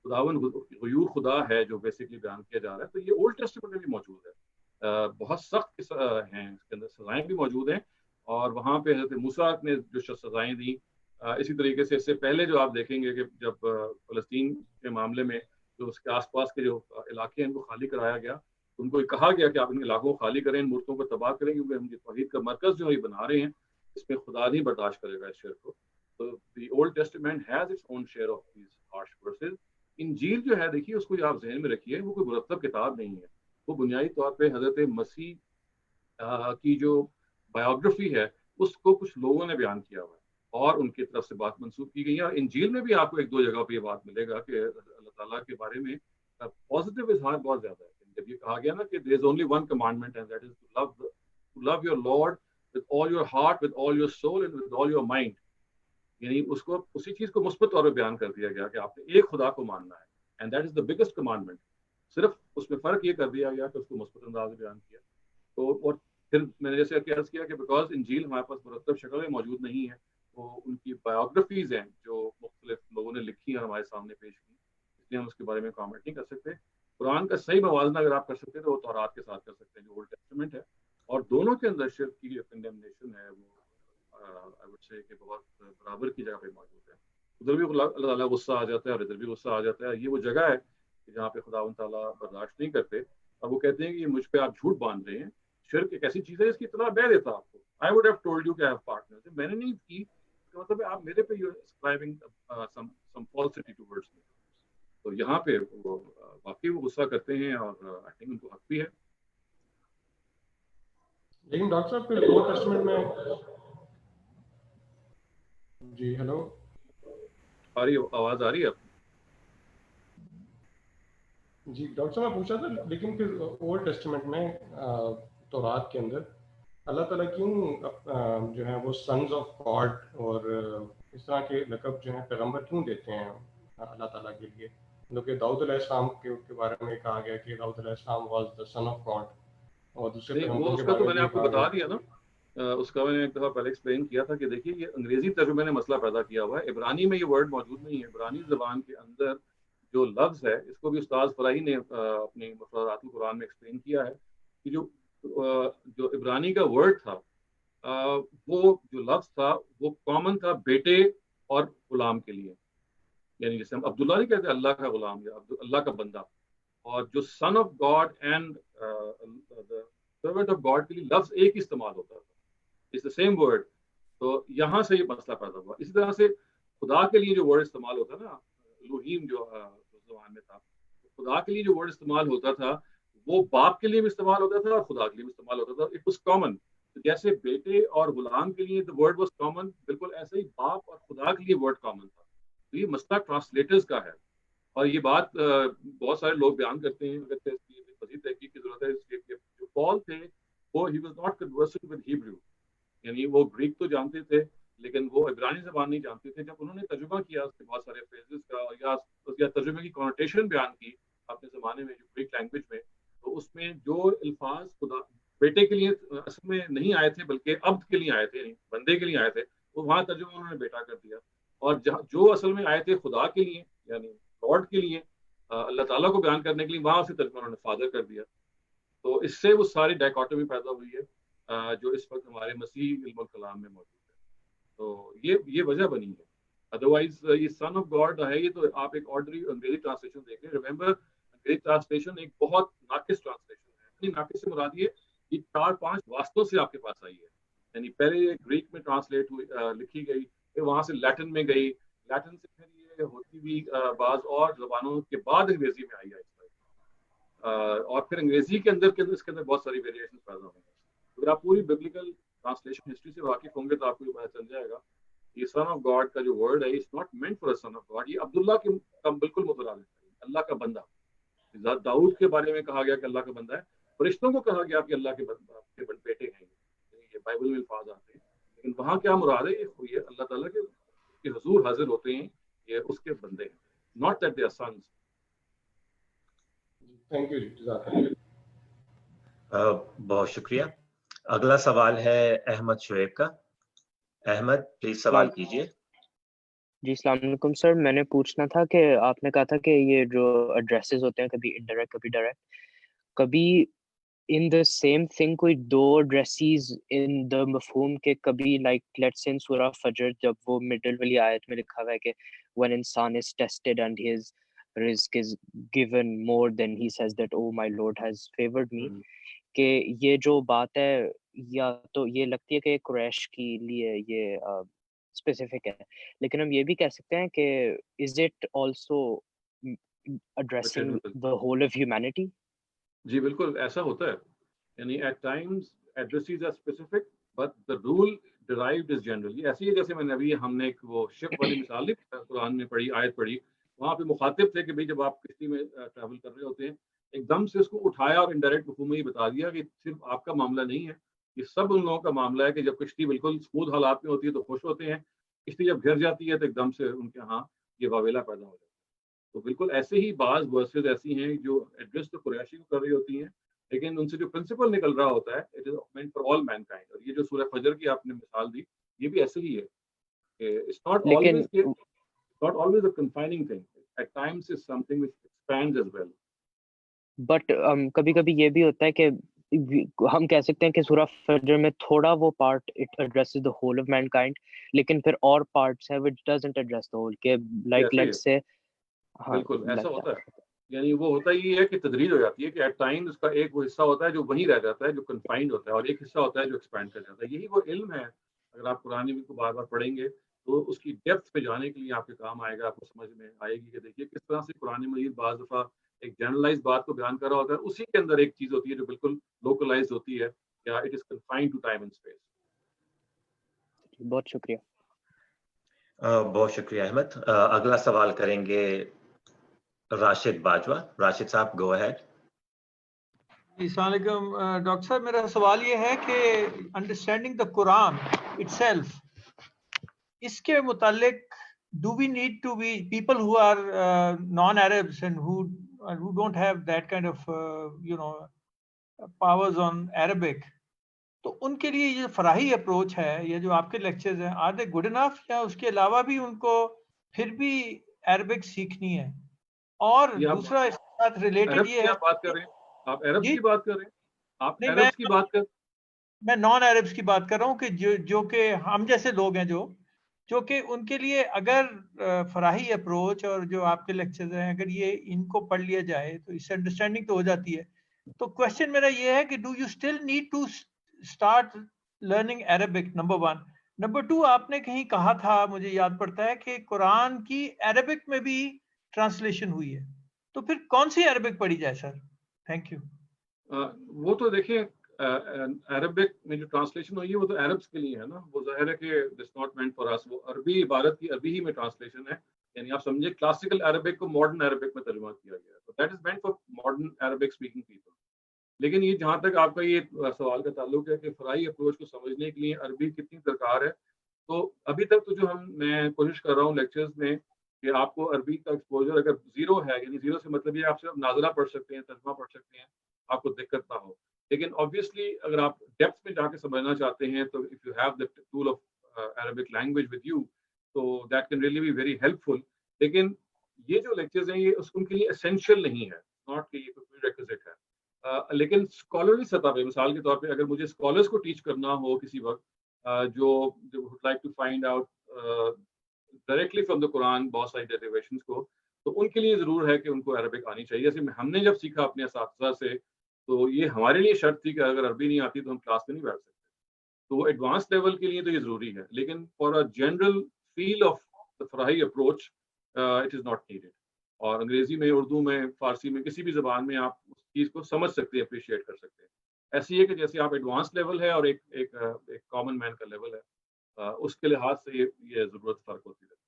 خداوند غیور خدا ہے جو بیسکلی بیان کیا جا رہا ہے. تو یہ اولڈ ٹیسٹمنٹ میں بھی موجود ہے, بہت سخت ہیں, اس کے اندر سزائیں بھی موجود ہیں. اور وہاں پہ حضرت موسیٰ نے جو سزائیں دیں, اسی طریقے سے اس سے پہلے جو آپ دیکھیں گے کہ جب فلسطین کے معاملے میں جو اس کے آس پاس کے جو علاقے ہیں ان کو خالی کرایا گیا, ان کو کہا گیا کہ آپ ان علاقوں کو خالی کریں, ان مورتوں کو تباہ کریں, کیونکہ ہم یہ توحید کا مرکز جو ہے بنا رہے ہیں, اس میں خدا نہیں برداشت کرے گا اس شعر کو. تو the Old Testament has its own share of these harsh verses. انجیل جو ہے دیکھیے اس کو آپ ذہن میں رکھیے, وہ کوئی مرتب کتاب نہیں ہے. وہ بنیادی طور پہ حضرت مسیح کی جو بایوگرافی ہے اس کو کچھ لوگوں نے بیان کیا ہوا ہے اور ان کی طرف سے بات منسوخ کی گئی ہے. اور انجیل میں بھی آپ کو 1-2 جگہ پہ یہ بات ملے گا کہ اللہ تعالیٰ کے بارے میں پازیٹیو اظہار بہت زیادہ ہے. جب یہ کہا گیا نا کہ there is only one commandment and that is to love your Lord with all your heart, with all your soul and with all your mind. یعنی اس کو اسی چیز کو مثبت طور پہ بیان کر دیا گیا کہ آپ نے ایک خدا کو ماننا ہے, and that is the biggest commandment. صرف اس میں فرق یہ کر دیا گیا کہ اس کو مثبت انداز میں بیان کیا. تو اور پھر میں نے جیسے عرض کیا کہ بیکاز انجیل ہمارے پاس مرتب شکل میں موجود نہیں ہے, وہ ان کی بایوگرافیز ہیں جو مختلف لوگوں نے لکھی ہیں ہمارے سامنے پیش کی, اس لیے ہم اس کے بارے میں کامنٹ نہیں کر سکتے. قرآن کا صحیح موازنہ اگر آپ کر سکتے ہیں تو وہ تورات کے ساتھ کر سکتے ہیں جو اولڈ ٹیسٹمنٹ ہے, اور دونوں کے اندر شرک کی جو کنڈیمنیشن ہے وہ I would say کہ بہت برابر کی جگہ پہ موجود ہے. ادھر بھی اللہ تعالیٰ غصہ آ جاتا ہے اور ادھر بھی غصہ آ جاتا ہے. یہ وہ جگہ ہے کہ جہاں پہ خداوند تعالیٰ برداشت نہیں کرتے اور وہ کہتے ہیں کہ یہ مجھ پہ آپ جھوٹ باندھ رہے ہیں. شرک ایک ایسی چیز ہے اس کی اطلاع میں دیتا آپ کو. I would have told you کہ I have partners. میں نے نہیں کی مطلب آپ میرے پہ you're ascribing some falsity towards me. تو یہاں پہ وہ واقعی وہ غصہ کرتے ہیں اور I think ان کو حق بھی ہے. لیکن ڈاکٹر صاحب پھر اولڈ ٹیسٹمنٹ میں جی ہیلو آ رہی آواز آ رہی ہے آپ؟ جی ڈاکٹر صاحب میں پوچھا تھا لیکن پھر اولڈ ٹیسٹمنٹ میں تورات کے اندر اللہ تعالیٰ کیوں جو ہے وہ سنز آف گاڈ اور اس طرح کے لقب جو ہیں پیغمبر کیوں دیتے ہیں اللہ تعالیٰ کے لیے؟ مطلب کہ داؤد علیہ السلام کے بارے میں کہا گیا کہ داؤد علیہ السلام was the son of God اور دوسرے پیغمبروں کے بارے میں میں نے آپ کو بتا دیا نا. اس کا میں نے ایک دفعہ پہلے ایکسپلین کیا تھا کہ دیکھیے یہ انگریزی ترجمے نے مسئلہ پیدا کیا ہوا ہے. عبرانی میں یہ ورڈ موجود نہیں ہے. عبرانی زبان کے اندر جو لفظ ہے اس کو بھی استاد فراہی نے اپنے مفردات القرآن میں ایکسپلین کیا ہے کہ جو عبرانی کا ورڈ تھا وہ جو لفظ تھا وہ کامن تھا بیٹے اور غلام کے لیے. یعنی جیسے ہم عبداللہ نہیں کہتے اللہ کا غلام یا اللہ کا بندہ. اور جو son of God and servant of God کے لیے لفظ ایک استعمال ہوتا تھا. It's the same word. تو یہاں سے یہ مسئلہ پیدا ہوا. اسی طرح سے خدا کے لیے جو ورڈ استعمال ہوتا نا الوہیم جو زبان میں تھا خدا کے لیے جو ورڈ استعمال ہوتا تھا وہ باپ کے لیے بھی استعمال ہوتا تھا اور خدا کے لیے بھی استعمال ہوتا تھا. It was common. جیسے بیٹے اور غلام کے لیے ورڈ واز کامن بالکل ایسے ہی باپ اور خدا کے لیے ورڈ کامن تھا. تو یہ مسئلہ ٹرانسلیٹرز کا ہے اور یہ بات بہت سارے لوگ بیان کرتے ہیں. اگر مزید تحقیق کی ضرورت ہے اس کے جو پال تھے وہ ہی was not conversing with Hebrew. یعنی وہ گریک تو جانتے تھے لیکن وہ عبرانی زبان نہیں جانتے تھے. جب انہوں نے ترجمہ کیا اس کے بہت سارے فریزز کا یا ترجمے کی کنوٹیشن بیان کی اپنے زمانے میں جو گریک لینگویج میں تو اس میں جو الفاظ خدا بیٹے کے لیے اصل میں نہیں آئے تھے بلکہ عبد کے لیے آئے تھے بندے کے لیے آئے تھے وہ وہاں ترجمہ انہوں نے بیٹا کر دیا. اور جو اصل میں آئے تھے خدا کے لیے یعنی گاڈ کے لیے اللہ تعالیٰ کو بیان کرنے کے لیے وہاں سے ترجمہ انہوں نے فادر کر دیا. تو اس سے وہ ساری ڈائکاٹمی پیدا ہوئی ہے جو اس وقت ہمارے مسیحی علم الکلام میں موجود ہے. تو یہ وجہ بنی ہے. ادروائز یہ سن آف گاڈ ہے یہ تو آپ ایک آرڈنری انگریزی ٹرانسلیشن دیکھیں. ریمبر انگریزی ٹرانسلیشن ایک بہت ناقص ٹرانسلیشن ہے. اتنی ناقص سے مراد یہ 4-5 واسطوں سے آپ کے پاس آئی ہے. یعنی پہلے گریک میں ٹرانسلیٹ ہوئی لکھی گئی پھر وہاں سے لیٹن میں گئی لیٹن سے پھر یہ ہوتی ہوئی بعض اور زبانوں کے بعد انگریزی میں آئی ہے اور پھر انگریزی کے اندر اس کے اندر بہت ساری ویریشن پیدا ہوئی ہیں. اگر آپ پوری ببلیکل ٹرانسلیشن ہسٹری سے واقف ہوں گے تو آپ کو یہ پتہ چل جائے گا یہ سن آف گاڈ کا جو ورڈ ہے it's not meant for son of God. یہ عبداللہ کے بالکل مترادف ہے. اللہ کا بندہ. داؤد کے بارے میں کہا گیا کہ اللہ کا بندہ ہے. فرشتوں کو کہا گیا کہ اللہ کے بیٹے ہیں. یہ بائبل میں الفاظ آتے ہیں لیکن وہاں کیا مراد ہے یہ اللہ تعالیٰ کے حضور حاضر ہوتے ہیں یہ اس کے بندے ہیں. Not that they are sons. Thank you جی. بہت شکریہ. اگلا سوال ہے احمد شعیب کا. احمد پلیز سوال کیجیے. جی السلام علیکم سر. میں نے پوچھنا تھا کہ آپ نے کہا تھا کہ یہ جو ایڈریسز ہوتے ہیں کبھی انڈائریکٹ کبھی ڈائریکٹ کبھی in the same thing کوئی دو ایڈریسز in the مفہوم کے کبھی like let's say in سورہ فجر جب وہ middle والی آیت میں لکھا ہوا ہے کہ when انسان is tested and his risk is given more than he says that oh my Lord has favored me کہ یہ جو بات ہے یا تو یہ لگتی ہے کہ قریش کے لیے یہ اسپیسیفک ہے لیکن ہم یہ بھی کہہ سکتے ہیں کہ is it also addressing the whole of humanity؟ جی بالکل ایسا ہوتا ہے. یعنی at times addresses are specific but the rule derived is generally. ایسی ہے جیسے میں نے ابھی ہم نے ایک وہ شپ والی مثال لی قرآن میں پڑھی آیت پڑھی وہاں پہ مخاطب تھے کہ بھئی جب آپ کشتی میں ٹریول کر رہے ہوتے ہیں ایک دم سے اس کو اٹھایا اور انڈائریکٹ مفہوم میں یہ بتا دیا کہ صرف آپ کا معاملہ نہیں ہے یہ سب ان لوگوں کا معاملہ ہے کہ جب کشتی بالکل اسموتھ حالات میں ہوتی ہے تو خوش ہوتے ہیں. کشتی جب گھر جاتی ہے تو ایک دم سے ان کے ہاں یہ واویلا پیدا ہو جاتا ہے. تو بالکل ایسے ہی بعض ورسز ایسی ہیں جو ایڈریس تو قریشی کو کر رہی ہوتی ہیں لیکن ان سے جو پرنسپل نکل رہا ہوتا ہے it is meant for all mankind. اور یہ جو سورہ فجر کی آپ نے مثال دی یہ بھی ایسے ہی ہے کہ it's not always a confining thing. At times it's something which expands as well. But کبھی کبھی یہ بھی ہوتا ہے کہ ہم کہہ سکتے ہیں کہ سورہ فجر میں تھوڑا وہ part it addresses the whole of mankind, لیکن پھر اور پارٹس ہیں which doesn't address the whole, کہ like let's say بالکل ایسا ہوتا ہے. یعنی وہ ہوتا ہی ہے کہ تدریج ہو جاتی ہے کہ ایٹ ٹائم اس کا ایک وہ حصہ ہوتا ہے جو وہیں رہ جاتا ہے, جو کنفائنڈ ہوتا ہے, اور ایک حصہ ہوتا ہے جو ایکسپینڈ کر جاتا ہے. یہی وہ علم ہے. اگر آپ قرآن کو بار بار پڑھیں گے تو اس کی ڈیپتھ پہ جانے کے لیے آپ کے کام آئے گا, آپ کو سمجھ میں آئے گی کہ دیکھیے کس طرح سے قرآن مجید بعض دفعہ ایک جنرلائز بات کو بیان کر رہا ہوتا ہے, اسی کے اندر ایک چیز ہوتی ہے جو بالکل لوکلائز ہوتی ہے, یا it is confined to time and space. بہت شکریہ. بہت شکریہ احمد. اگلا سوال کریں گے راشد باجوہ. راشد صاحب گو اہیڈ. السلام علیکم ڈاکٹر صاحب, میرا سوال یہ ہے کہ understanding the Quran itself, اس کے متعلق do we need to be people who are non-Arabs and who don't have that kind of powers on Arabic, تو ان کے لیے یہ فراہی اپروچ ہے, یہ جو آپ کے لیکچرز ہیں, are they good enough, یا اس کے علاوہ بھی ان کو پھر بھی عربک سیکھنی ہے؟ اور دوسرا اس کے ساتھ ریلیٹڈ یہ ہے, بات کر رہے ہیں آپ عرب کی بات کر رہے ہیں, آپ نہیں, عربs کی بات کر, میں نان عربس کی بات کر رہا ہوں کہ جو کہ ہم جیسے لوگ ہیں جو کہ ان کے لیے اگر فراہی اپروچ اور جو آپ کے لیکچرز ہیں اگر یہ ان کو پڑھ لیا جائے تو اس سے انڈرسٹینڈنگ تو ہو جاتی ہے. تو کوشچن میرا یہ ہے کہ do you still need to start learning Arabic, number 1. Number 2, آپ نے کہیں کہا تھا, مجھے یاد پڑتا ہے, کہ قرآن کی عربک میں بھی ٹرانسلیشن ہوئی ہے, تو پھر کون سی عربک پڑھی جائے سر؟ Thank you. وہ تو دیکھیں عربک میں جو ٹرانسلیشن ہوئی ہے وہ تو عربس کے لیے ہے نا, وہ ظاہر ہے کہ دس ناٹ مینٹ فار اس. وہ عربی عبارت کی عربی ہی میں ٹرانسلیشن ہے, یعنی آپ سمجھے کلاسیکل عربک کو ماڈرن عربک میں ترجمہ کیا گیا ہے, تو that is meant for modern Arabic speaking people. لیکن یہ جہاں تک آپ کا یہ سوال کا تعلق ہے کہ فراہی اپروچ کو سمجھنے کے لیے عربی کتنی درکار ہے, تو ابھی تک تو جو میں کوشش کر رہا ہوں لیکچرز میں کہ آپ کو عربی کا ایکسپوجر اگر زیرو ہے, یعنی زیرو سے مطلب یہ آپ صرف نازلہ پڑھ سکتے ہیں, ترجمہ پڑھ سکتے ہیں, آپ کو دقت نہ ہو. لیکن obviously اگر آپ ڈیپتھ میں جا کے سمجھنا چاہتے ہیں تو if you have the tool of Arabic language with you, so that can really be very helpful. لیکن یہ جو لیکچرز ہیں یہ ان کے لیے اسینشیل نہیں ہے, ناٹ کہ یہ کوئی ریکوزٹ ہے. لیکن اسکالرلی سطح پہ مثال کے طور پہ اگر مجھے اسکالرس کو ٹیچ کرنا ہو کسی وقت, جو would like to find out directly from the Quran بہت ساری ڈیریویشنز کو, تو ان کے لیے ضرور ہے کہ ان کو عربک آنی چاہیے. جیسے ہم نے جب سیکھا اپنے اساتذہ سے تو یہ ہمارے لیے شرط تھی کہ اگر عربی نہیں آتی تو ہم کلاس میں نہیں بیٹھ سکتے. تو وہ ایڈوانس لیول کے لیے تو یہ ضروری ہے, لیکن for a general feel of the Farahi approach it is not needed. اور انگریزی میں, اردو میں, فارسی میں, کسی بھی زبان میں آپ اس چیز کو سمجھ سکتے ہیں, اپریشیٹ کر سکتے ہیں. ایسی ہے کہ جیسے آپ ایڈوانس لیول ہے اور ایک کامن مین کا لیول ہے, اس کے لحاظ سے یہ ضرورت فرق ہوتی ہے.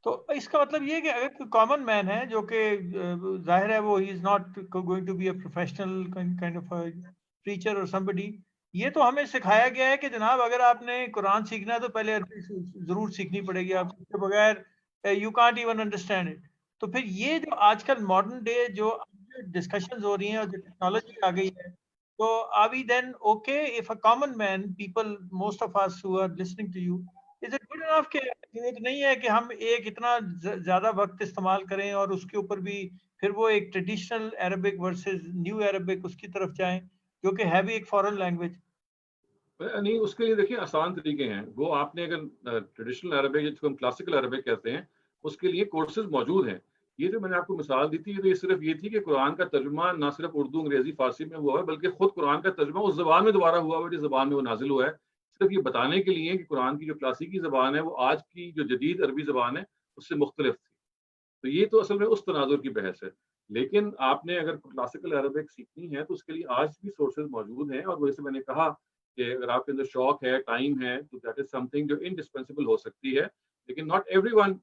تو اس کا مطلب یہ کہ اگر کوئی کامن مین ہے جو کہ ظاہر ہے وہ he is not going to be a professional kind of teacher اور somebody, یہ تو ہمیں سکھایا گیا ہے کہ جناب اگر آپ نے قرآن سیکھنا ہے تو پہلے عربی ضرور سیکھنی پڑے گی, آپ کے بغیر you can't even understand it. تو پھر یہ جو آج کل ماڈرن ڈے جو ڈسکشنز ہو رہی ہیں اور جو ٹیکنالوجی آ گئی ہے, تو are we then okay if a common man, people, most of us who are listening to you, is it good enough کہ ضرورت نہیں ہے کہ ہم ایک اتنا زیادہ وقت استعمال کریں اور اس کے اوپر بھی پھر وہ ایک traditional Arabic versus new Arabic اس کی طرف جائیں جو کہ ہے بھی ایک فارن لینگویج؟ نہیں, اس کے لیے دیکھیں آسان طریقے ہیں. وہ آپ نے اگر ٹریڈیشنل عربک جس کو ہم کلاسیکل عربک کہتے ہیں, اس کے لیے کورسز موجود ہیں. یہ جو میں نے آپ کو مثال دی تھی تو یہ صرف یہ تھی کہ قرآن کا ترجمہ نہ صرف اردو, انگریزی, فارسی میں ہوا ہے, بلکہ خود قرآن کا ترجمہ اس زبان میں دوبارہ ہوا ہے جس زبان میں وہ نازل ہوا ہے, صرف یہ بتانے کے لیے کہ قرآن کی جو کلاسیکی زبان ہے وہ آج کی جو جدید عربی زبان ہے اس سے مختلف تھی. تو یہ تو اصل میں اس تناظر کی بحث ہے. لیکن آپ نے اگر کلاسیکل عربک سیکھنی ہے تو اس کے لیے آج بھی سورسز موجود ہیں, اور ویسے میں نے کہا کہ اگر آپ کے اندر شوق ہے, ٹائم ہے, تو دیٹ از سم تھنگ جو انڈسپینسیبل ہو سکتی ہے, لیکن not everyone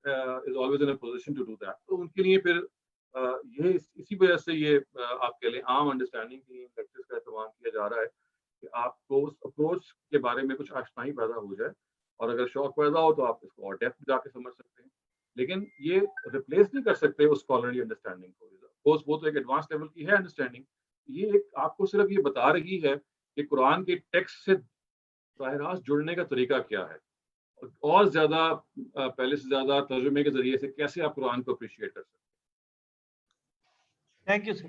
is always in a position to do that. تو ان کے لیے پھر یہ اسی وجہ سے یہ آپ کے لیے عام انڈرسٹینڈنگ کی لیکچرز کا اہتمام کیا جا رہا ہے کہ آپ کو اس اپروچ کے بارے میں کچھ آشنائی پیدا ہو جائے, اور اگر شوق پیدا ہو تو آپ اس کو اور ڈیپتھ جا کے سمجھ سکتے ہیں. لیکن یہ ریپلیس نہیں کر سکتے اس اسکالرلی انڈرسٹینڈنگ کو. وہ تو ایک ایڈوانس لیول کی ہے انڈرسٹینڈنگ. یہ ایک آپ کو صرف یہ بتا رہی ہے کہ قرآن کے ٹیکسٹ سے براہ راست جڑنے کا طریقہ کیا ہے, اور زیادہ پہلے سے زیادہ ترجمے کے ذریعے سے کیسے آپ قرآن کو اپریشیٹ کر سکتے ہیں. Thank you sir,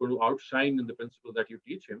going to outshine in the principle that you teach him.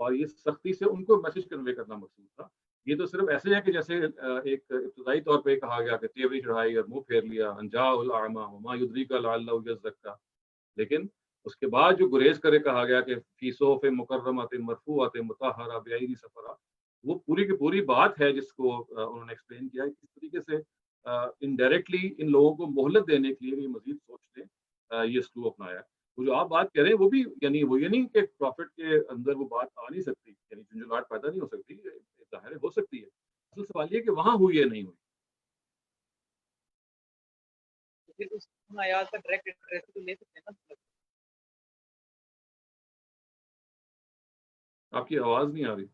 اور یہ سختی سے ان کو میسج کنوے کرنا مقصود تھا. یہ تو صرف ایسے ہے کہ جیسے ایک ابتدائی طور پہ کہا گیا کہ تیوری چڑھائی اور منہ پھیر لیا, انجا الاعمى وما يدريك لعله يزكى, لیکن اس کے بعد جو گریز کرے کہا گیا کہ فی صحف مکرمۃ مرفوعۃ مطہرہ بأیدی سفرہ, وہ پوری کی پوری بات ہے جس کو انہوں نے ایکسپلین کیا کس طریقے سے انڈائریکٹلی ان لوگوں کو مہلت دینے کے لیے مزید سوچ لیں یہ اسلوب اپنایا. وہ جو آپ بات کہہ رہے ہیں وہ بھی یعنی وہ یہ نہیں کہ پروفٹ کے اندر وہ بات آ نہیں سکتی, یعنی جھنجھلاہٹ پیدا نہیں ہو سکتی, ظاہر ہو سکتی ہے. اصل سوال یہ کہ وہاں ہوئی ہے نہیں ہوئی. پھر اس آیات کا ڈائریکٹ ایڈریس تو لے سکتے ہیں نا. آپ کی آواز نہیں آ رہی.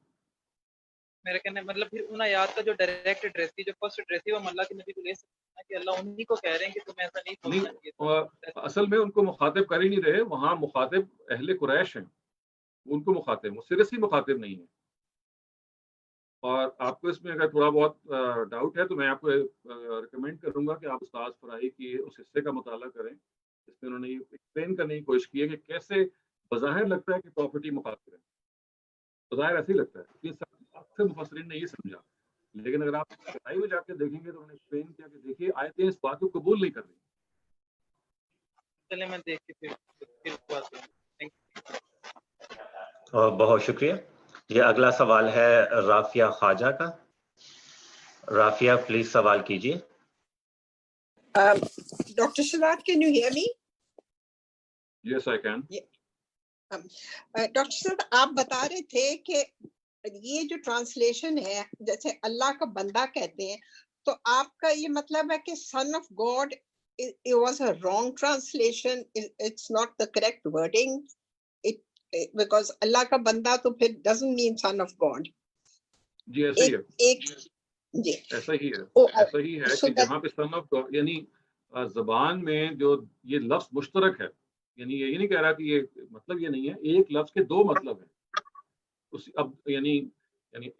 میرا کہنا ہے مطلب پھر ان آیات کا جو ڈائریکٹ ایڈریس تھی, جو فرسٹ ایڈریس تھی, وہ اللہ کے نبی کو لے سکتے ہیں کہ اللہ انہی کو کہہ رہے ہیں کہ تم ایسا نہیں سوچنا چاہیے. اصل میں ان کو مخاطب کر ہی نہیں رہے, وہاں مخاطب اہل قریش ہیں, ان کو مخاطب, وہ سیریسلی مخاطب نہیں ہے. اور آپ کو اس میں اگر تھوڑا بہت ڈاؤٹ ہے تو میں آپ کو ریکمینڈ کروں گا کہ آپ استاد فرائی کی اس حصے کا مطالعہ کریں, اس میں انہوں نے یہ ایکسپلین کرنے کی کوشش کی ہے کہ کیسے بظاہر لگتا ہے کہ پراپرٹی مخاطب ہے, بظاہر ایسے ہی لگتا ہے, یہ اکثر مفسرین نے یہ سمجھا, لیکن اگر آپ فرائی میں جا کے دیکھیں گے تو انہوں نے ایکسپلین کیا کہ دیکھیے آیتیں اس بات کو قبول نہیں کر رہی. چلے میں دیکھ کے پھر بات کروں. بہت شکریہ. یہ اگلا سوال ہے رافیہ خواجہ کا. رافیہ پلیز سوال کیجیے. Dr. Shadad, can you hear me? Yes, I can. Doctor صاحب آپ بتا رہے تھے کہ یہ جو ٹرانسلیشن ہے جیسے اللہ کا بندہ کہتے ہیں, تو آپ کا یہ مطلب ہے کہ son of God it was a wrong translation, it's not the correct wording, because اللہ کا بندہ تو پھر doesn't mean son of God. جی ایسا ہی ہے, جی ایسا ہی ہے, ایسا ہی ہے کہ جہاں پہ سن آف گاڈ یعنی زبان میں جو یہ لفظ مشترک ہے, یعنی یہ نہیں کہہ رہا کہ یہ مطلب یہ نہیں ہے, ایک لفظ کے دو مطلب ہیں. اس اب یعنی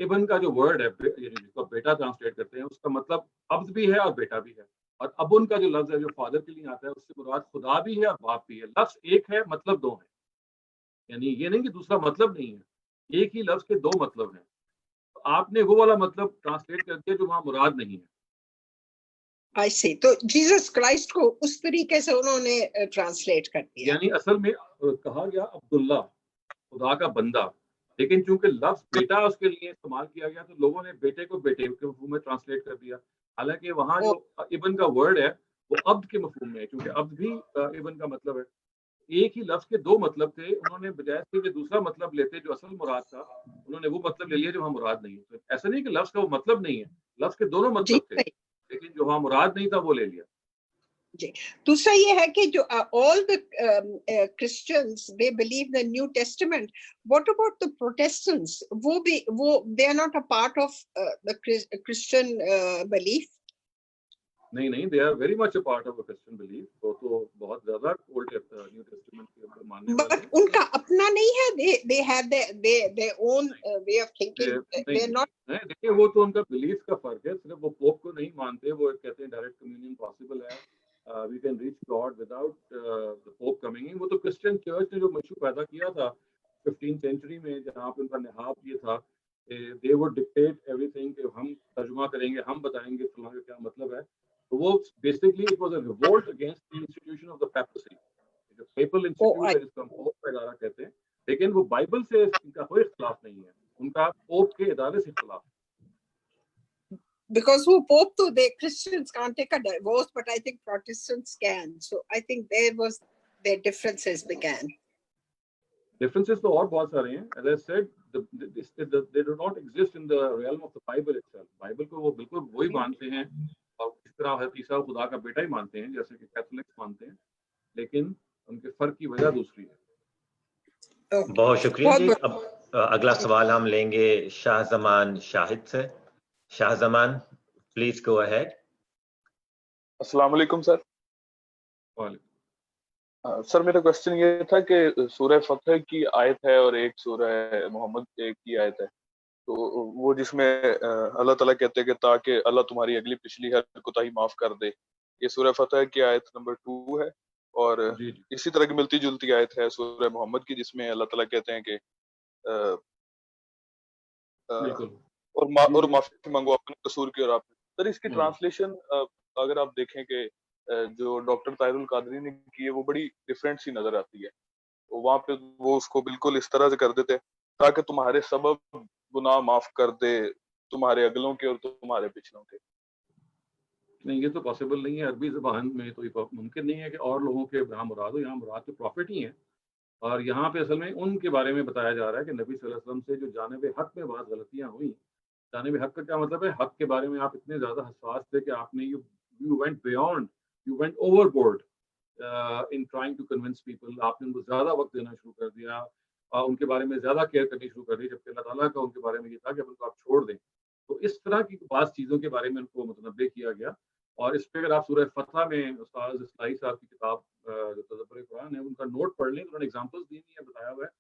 ابن کا جو ورڈ ہے یعنی جس کو بیٹا ٹرانسلیٹ کرتے ہیں, اس کا مطلب عبد بھی ہے اور بیٹا بھی ہے. اور ابن کا جو لفظ ہے جو فادر کے لیے آتا ہے, اس سے مراد خدا بھی ہے اور باپ بھی ہے. لفظ ایک ہے, مطلب دو ہیں, یعنی یہ نہیں کہ دوسرا مطلب نہیں ہے, ایک ہی لفظ کے دو مطلب ہیں. آپ نے وہ والا مطلب ٹرانسلیٹ کر دیا جو وہاں مراد نہیں ہے. I see. تو جیسس کرائسٹ کو اس طریقے سے انہوں نے ٹرانسلیٹ کر دیا. یعنی اصل میں کہا گیا عبداللہ, خدا کا بندہ, لیکن چونکہ لفظ بیٹا اس کے لیے استعمال کیا گیا تو لوگوں نے بیٹے کو بیٹے کے مفہوم میں ٹرانسلیٹ کر دیا. حالانکہ وہاں جو ابن کا ورڈ ہے وہ عبد کے مفہوم میں ہے, کیونکہ عبد بھی ابن کا مطلب ہے. ایک ہی لفظ کے دو مطلب تھے, انہوں نے بجائے سے دوسرا مطلب لیتے جو اصل مراد تھا, انہوں نے وہ مطلب لے لیا جو وہاں مراد نہیں ہے. ایسا نہیں کہ لفظ کا وہ مطلب نہیں ہے, لفظ کے دونوں مطلب تھے, لیکن جو وہاں مراد نہیں تھا وہ لے لیا. جی دوسرا یہ ہے کہ جو all the Christians they believe the New Testament. What about the Protestants? وہ they are not a part of the Christian belief. نہیں they are very much a part of the Christian belief. وہ تو بہت زیادہ Old New Testament کے ماننے والے ہیں. But ان کا اپنا نہیں ہے, they have their own way of thinking. They are not. دیکھیے وہ تو ان کا بلیف کا فرق ہے, صرف وہ پوپ کو نہیں مانتے, وہ کہتے ہیں ڈائریکٹ کمیونین پاسبل ہے, we can reach God without the Pope coming in. وہ تو کرسچن چرچ نے جو مشہور پیدا کیا تھا 15th century میں, جہاں پہ ان کا نہاد یہ تھا they would dictate everything کہ ہم ترجمہ کریں گے, ہم بتائیں گے فلاں کا کیا مطلب ہے. تو وہ basically it was a revolt against the institution of the papacy. The papal institute ہے جس کو ہم پوپ کا ادارہ کہتے ہیں, لیکن وہ بائبل سے ان کا کوئی اختلاف نہیں ہے, ان کا پوپ کے ادارے سے اختلاف ہے. Because who Pope to the Christians can't take a divorce, but I think Protestants can. So I think there was their differences began. Differences تو اور بہت سارے ہیں. As I said, they do not exist in the realm of the Bible itself. Bible کو وہ بالکل وہی مانتے ہیں, اور اس طرح حضرت عیسیٰ خدا کا بیٹا ہی مانتے ہیں جیسے کہ کیتھولکس مانتے ہیں, لیکن ان کے فرق کی وجہ دوسری ہے. بہت شکریہ جی. اب اگلا سوال ہم لیں گے شاہ زمان شاہد سے. شاہ زمان پلیز گو اہیڈ. السلام علیکم سر. وعلیکم. سر میرا کوشچن یہ تھا کہ سورہ فتح کی آیت ہے اور ایک سورہ محمد کی آیت ہے, تو وہ جس میں اللہ تعالیٰ کہتے ہیں کہ تاکہ اللہ تمہاری اگلی پچھلی ہر کوتاہی معاف کر دے, یہ سورہ فتح کی آیت نمبر 2 ہے. اور اسی طرح کی ملتی جلتی آیت ہے سورہ محمد کی جس میں اللہ تعالیٰ کہتے ہیں کہ اور معافی مانگو اپنے قصور کی. اور آپ سر اس کی ٹرانسلیشن اگر آپ دیکھیں کہ جو ڈاکٹر طاہر القادری نے کی ہے وہ بڑی ڈفرینٹ سی نظر آتی ہے. وہاں پہ وہ اس کو بالکل اس طرح سے کر دیتے تاکہ تمہارے سبب گناہ معاف کر دے, تمہارے اگلوں کے اور تمہارے پچھلوں کے. نہیں, یہ تو پاسبل نہیں ہے. عربی زبان میں تو یہ ممکن نہیں ہے کہ اور لوگوں کے یہاں مراد ہو. یہاں مراد تو پروفٹ ہی ہیں, اور یہاں پہ اصل میں ان کے بارے میں بتایا جا رہا ہے کہ نبی صلی اللہ علیہ وسلم سے جو جانب حق میں بعض غلطیاں ہوئیں. جانب حق کا کیا مطلب ہے؟ حق کے بارے میں آپ اتنے زیادہ حساس تھے کہ آپ نے you went beyond, you went overboard in trying to convince people. آپ نے ان کو زیادہ وقت دینا شروع کر دیا, ان کے بارے میں زیادہ کیئر کرنی شروع کر دی, جبکہ اللہ تعالیٰ کا ان کے بارے میں یہ تھا کہ ان کو آپ چھوڑ دیں. تو اس طرح کی بعض چیزوں کے بارے میں ان کو متنبع کیا گیا. اور اس پہ اگر آپ سورہ فتح میں استاد اصلاحی صاحب کی کتاب جو تدبر قرآن ہے ان کا نوٹ پڑھ لیں تو انہوں نے ایگزامپلس دی ہوئی ہیں, بتایا ہوا ہے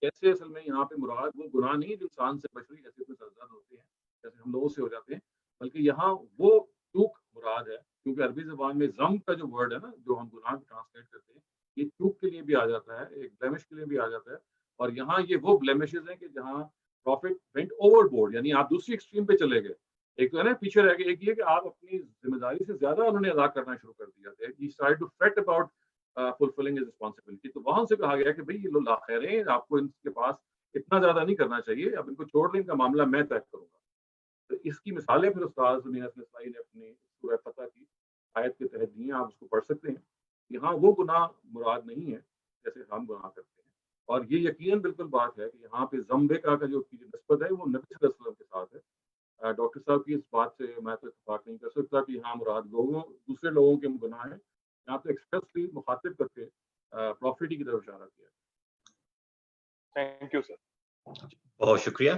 کیسے اصل میں یہاں پہ مراد وہ گناہ نہیں جو انسان سے بشری حیثیت میں سرزد ہوتے ہیں جیسے ہم لوگوں سے ہو جاتے ہیں, بلکہ یہاں وہ چوک مراد ہے. کیونکہ عربی زبان میں ذم کا جو ورڈ ہے نا, جو ہم گناہ ٹرانسلیٹ کرتے ہیں, یہ چوک کے لیے بھی آ جاتا ہے, ایک بلیمش کے لیے بھی آ جاتا ہے. اور یہاں یہ وہ بلیمشز ہیں کہ جہاں پروفٹ وینٹ اوور بورڈ, یعنی آپ دوسری ایکسٹریم پہ چلے گئے. ایک تو ہے نا پیچھے رہ گئے, ایک یہ کہ آپ اپنی ذمہ داری سے زیادہ انہوں نے ادا کرنا شروع کر دیا. He started to fret about fulfilling his responsibility. تو وہاں سے کہا گیا کہ بھئی یہ لوگ لاخیر ہیں, آپ کو ان کے پاس اتنا زیادہ نہیں کرنا چاہیے, اب ان کو چھوڑ دیں, ان کا معاملہ میں طے کروں گا. تو اس کی مثالیں پھر استاد زمین اسلائی نے اپنی سورہ فتح کی آیت کے تحت دی ہیں, آپ اس کو پڑھ سکتے ہیں. یہاں وہ گناہ مراد نہیں ہے جیسے ہم گناہ کرتے ہیں. اور یہ یقیناً بالکل بات ہے کہ یہاں پہ ذنب کا جو نسبت ہے وہ نبی صلی اللہ علیہ وسلم کے ساتھ ہے. ڈاکٹر صاحب کی اس بات سے میں تو اتفاق نہیں کر سکتا کہ یہاں مراد لوگوں دوسرے لوگوں کے گناہ ہیں. یہاں تو ایکسپریسلی مخاطب کر کے پروفیٹی کی طرف اشارہ کیا. Thank you sir. بہت شکریہ.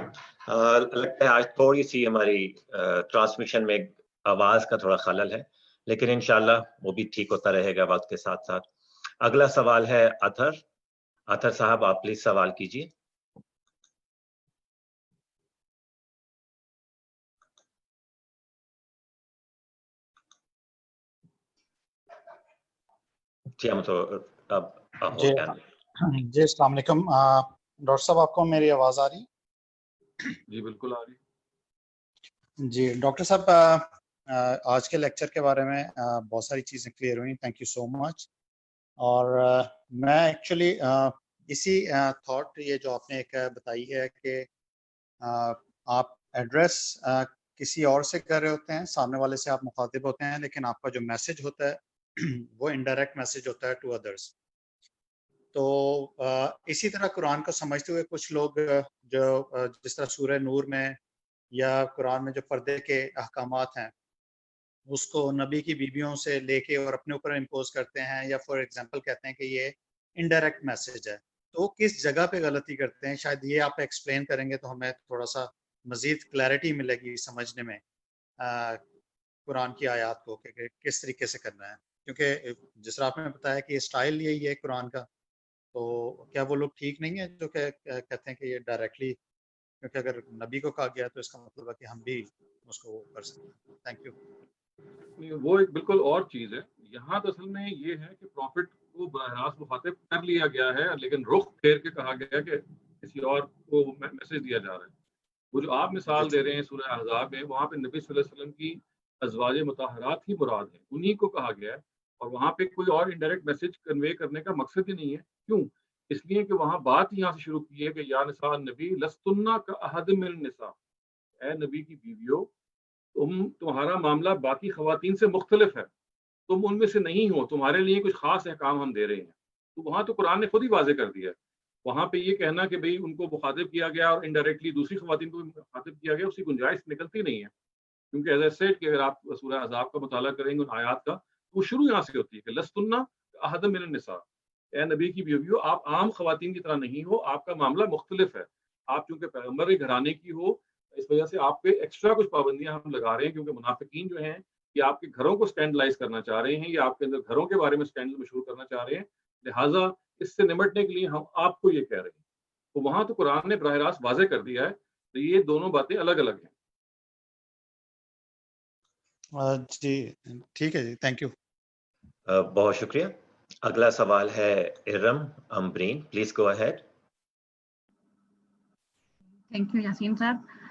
لگتا ہے آج تھوڑی سی ہماری ٹرانسمیشن میں آواز کا تھوڑا خلل ہے, لیکن انشاءاللہ وہ بھی ٹھیک ہوتا رہے گا وقت کے ساتھ ساتھ. اگلا سوال ہے اطہر صاحب, آپ پلیز سوال کیجیے. جی السلام علیکم. ڈاکٹر صاحب آپ کو میری آواز آ رہی؟ جی بالکل آ رہی. جی ڈاکٹر صاحب, آج کے لیکچر کے بارے میں بہت ساری چیزیں کلیئر ہوئی, تھینک یو سو مچ. اور میں ایکچولی اسی تھاٹ یہ جو آپ نے ایک بتائی ہے کہ آپ ایڈریس کسی اور سے کر رہے ہوتے ہیں, سامنے والے سے آپ مخاطب ہوتے ہیں, لیکن آپ کا جو میسج ہوتا ہے وہ انڈائریکٹ میسج ہوتا ہے ٹو ادرس. تو اسی طرح قرآن کو سمجھتے ہوئے کچھ لوگ جو جس طرح سورہ نور میں یا قرآن میں جو پردے کے احکامات ہیں اس کو نبی کی بیویوں سے لے کے اور اپنے اوپر امپوز کرتے ہیں, یا فار ایگزامپل کہتے ہیں کہ یہ انڈائریکٹ میسج ہے. تو کس جگہ پہ غلطی کرتے ہیں, شاید یہ آپ ایکسپلین کریں گے تو ہمیں تھوڑا سا مزید کلیئرٹی ملے گی سمجھنے میں قرآن کی آیات کو کہ کس طریقے سے کرنا ہے. کیونکہ جس طرح آپ نے بتایا کہ یہ سٹائل یہی ہے قرآن کا, تو کیا وہ لوگ ٹھیک نہیں ہیں جو کہ کہتے ہیں کہ یہ ڈائریکٹلی, کیونکہ اگر نبی کو کہا گیا تو اس کا مطلب ہے کہ ہم بھی اس کو کر سکتے ہیں. Thank you. وہ ایک بالکل اور چیز ہے. یہاں تو اصل میں یہ ہے کہ پروفٹ کو براہ راست مخاطب کر لیا گیا ہے, لیکن رخ پھیر کے کہا گیا کہ کسی اور کو میسج دیا جا رہا ہے. وہ جو آپ مثال دے رہے ہیں سورہ احزاب میں, وہاں پہ نبی صلی اللہ علیہ وسلم کی ازواج مطہرات ہی مراد ہیں, انہی کو کہا گیا ہے. اور وہاں پہ کوئی اور انڈائریکٹ میسج کنوے کرنے کا مقصد ہی نہیں ہے. کیوں؟ اس لیے کہ وہاں بات یہاں سے شروع کی ہے کہ یا نساء النبی لستن کاحد من النساء, اے نبی کی بیویوں تمہارا معاملہ باقی خواتین سے مختلف ہے, تم ان میں سے نہیں ہو, تمہارے لیے کچھ خاص احکام ہم دے رہے ہیں. تو وہاں تو قرآن نے خود ہی واضح کر دیا ہے. وہاں پہ یہ کہنا کہ بھئی ان کو مخاطب کیا گیا اور انڈائریکٹلی دوسری خواتین کو مخاطب کیا گیا, اس کی گنجائش نکلتی نہیں ہے. کیونکہ ایز اے سیٹ کہ اگر آپ سورہ احزاب کا مطالعہ کریں گے ان آیات کا, تو وہ شروع یہاں سے ہوتی ہے کہ لستن کاحد من النساء, اے نبی کی بیویوں آپ عام خواتین کی طرح نہیں ہو, آپ کا معاملہ مختلف ہے. آپ چونکہ پیغمبر کے گھرانے کی ہو, اس وجہ سے آپ پہ ایکسٹرا کچھ پابندیاں ہم لگا رہے ہیں, کیونکہ منافقین جو ہیں یہ آپ کے گھروں کو سٹینڈلائز کرنا چاہ رہے ہیں, یا آپ کے اندر گھروں کے بارے میں سٹینڈ مشہور کرنا چاہ رہے ہیں. لہٰذا اس سے نمٹنے کے لیے ہم آپ کو یہ کہہ رہے ہیں. تو وہاں تو قرآن نے براہ راست واضح کر دیا ہے. تو یہ دونوں باتیں الگ الگ ہیں. جی ٹھیک ہے جی, تھینک یو. بہت شکریہ. اگلا سوال ہے Iram Ambreen, please go ahead. Thank you Yasin صاحب.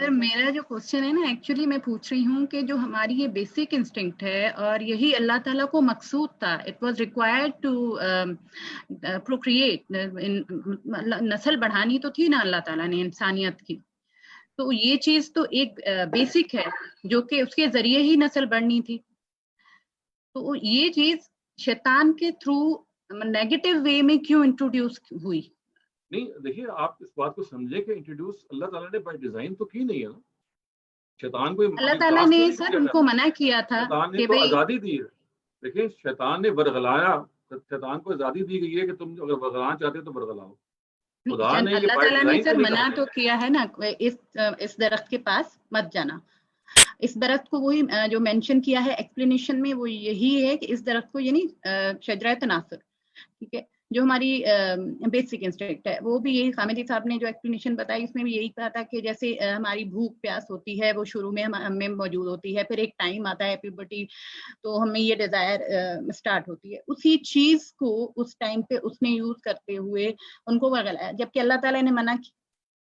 سر میرا جو کوشچن ہے نا ایکچولی میں پوچھ رہی ہوں کہ جو ہماری یہ بیسک انسٹنکٹ ہے اور یہی اللہ تعالیٰ کو مقصود تھا, اٹ واز ریکوائرڈ ٹو پروکریٹ, نسل بڑھانی تو تھی نا اللہ تعالیٰ نے انسانیت کی, تو یہ چیز تو ایک بیسک ہے جو کہ اس کے ذریعے ہی نسل بڑھنی تھی. تو یہ چیز شیطان کے تھرو نیگیٹو وے میں کیوں انٹروڈیوس ہوئی؟ نہیں دیکھیے آپ اس بات کو سمجھے کہ انٹروڈیوس اللہ تعالیٰ نے بائی ڈیزائن تو کی نہیں ہے نا, شیطان کو اللہ تعالیٰ نے سر ان کو منع کیا تھا شیطان نے کہ تو بھئی آزادی دی ہے. دیکھیں شیطان نے ورغلایا, شیطان کو آزادی دی گئی ہے کہ تم اگر ورغلانا چاہتے ہو تو ورغلاؤ. خدا نے اللہ تعالیٰ نے سر منع تو کیا ہے نا اس درخت کے پاس مت جانا. اس درخت کو وہی جو مینشن کیا ہے ایکسپلینیشن میں وہ یہی ہے کہ اس درخت کو یعنی شجرہ تناسر, ٹھیک ہے, جو ہماری بیسک انسٹنکٹ ہے, وہ بھی یہی خامدی صاحب نے جو ایکسپلینیشن بتائی اس میں بھی یہی کہا تھا کہ جیسے ہماری بھوک پیاس ہوتی ہے وہ شروع میں ہمیں موجود ہوتی ہے, پھر ایک ٹائم آتا ہے پیوبرٹی تو ہمیں یہ ڈیزائر اسٹارٹ ہوتی ہے, اسی چیز کو اس ٹائم پہ اس نے یوز کرتے ہوئے ان کو ورغلایا, جبکہ اللہ تعالیٰ نے منع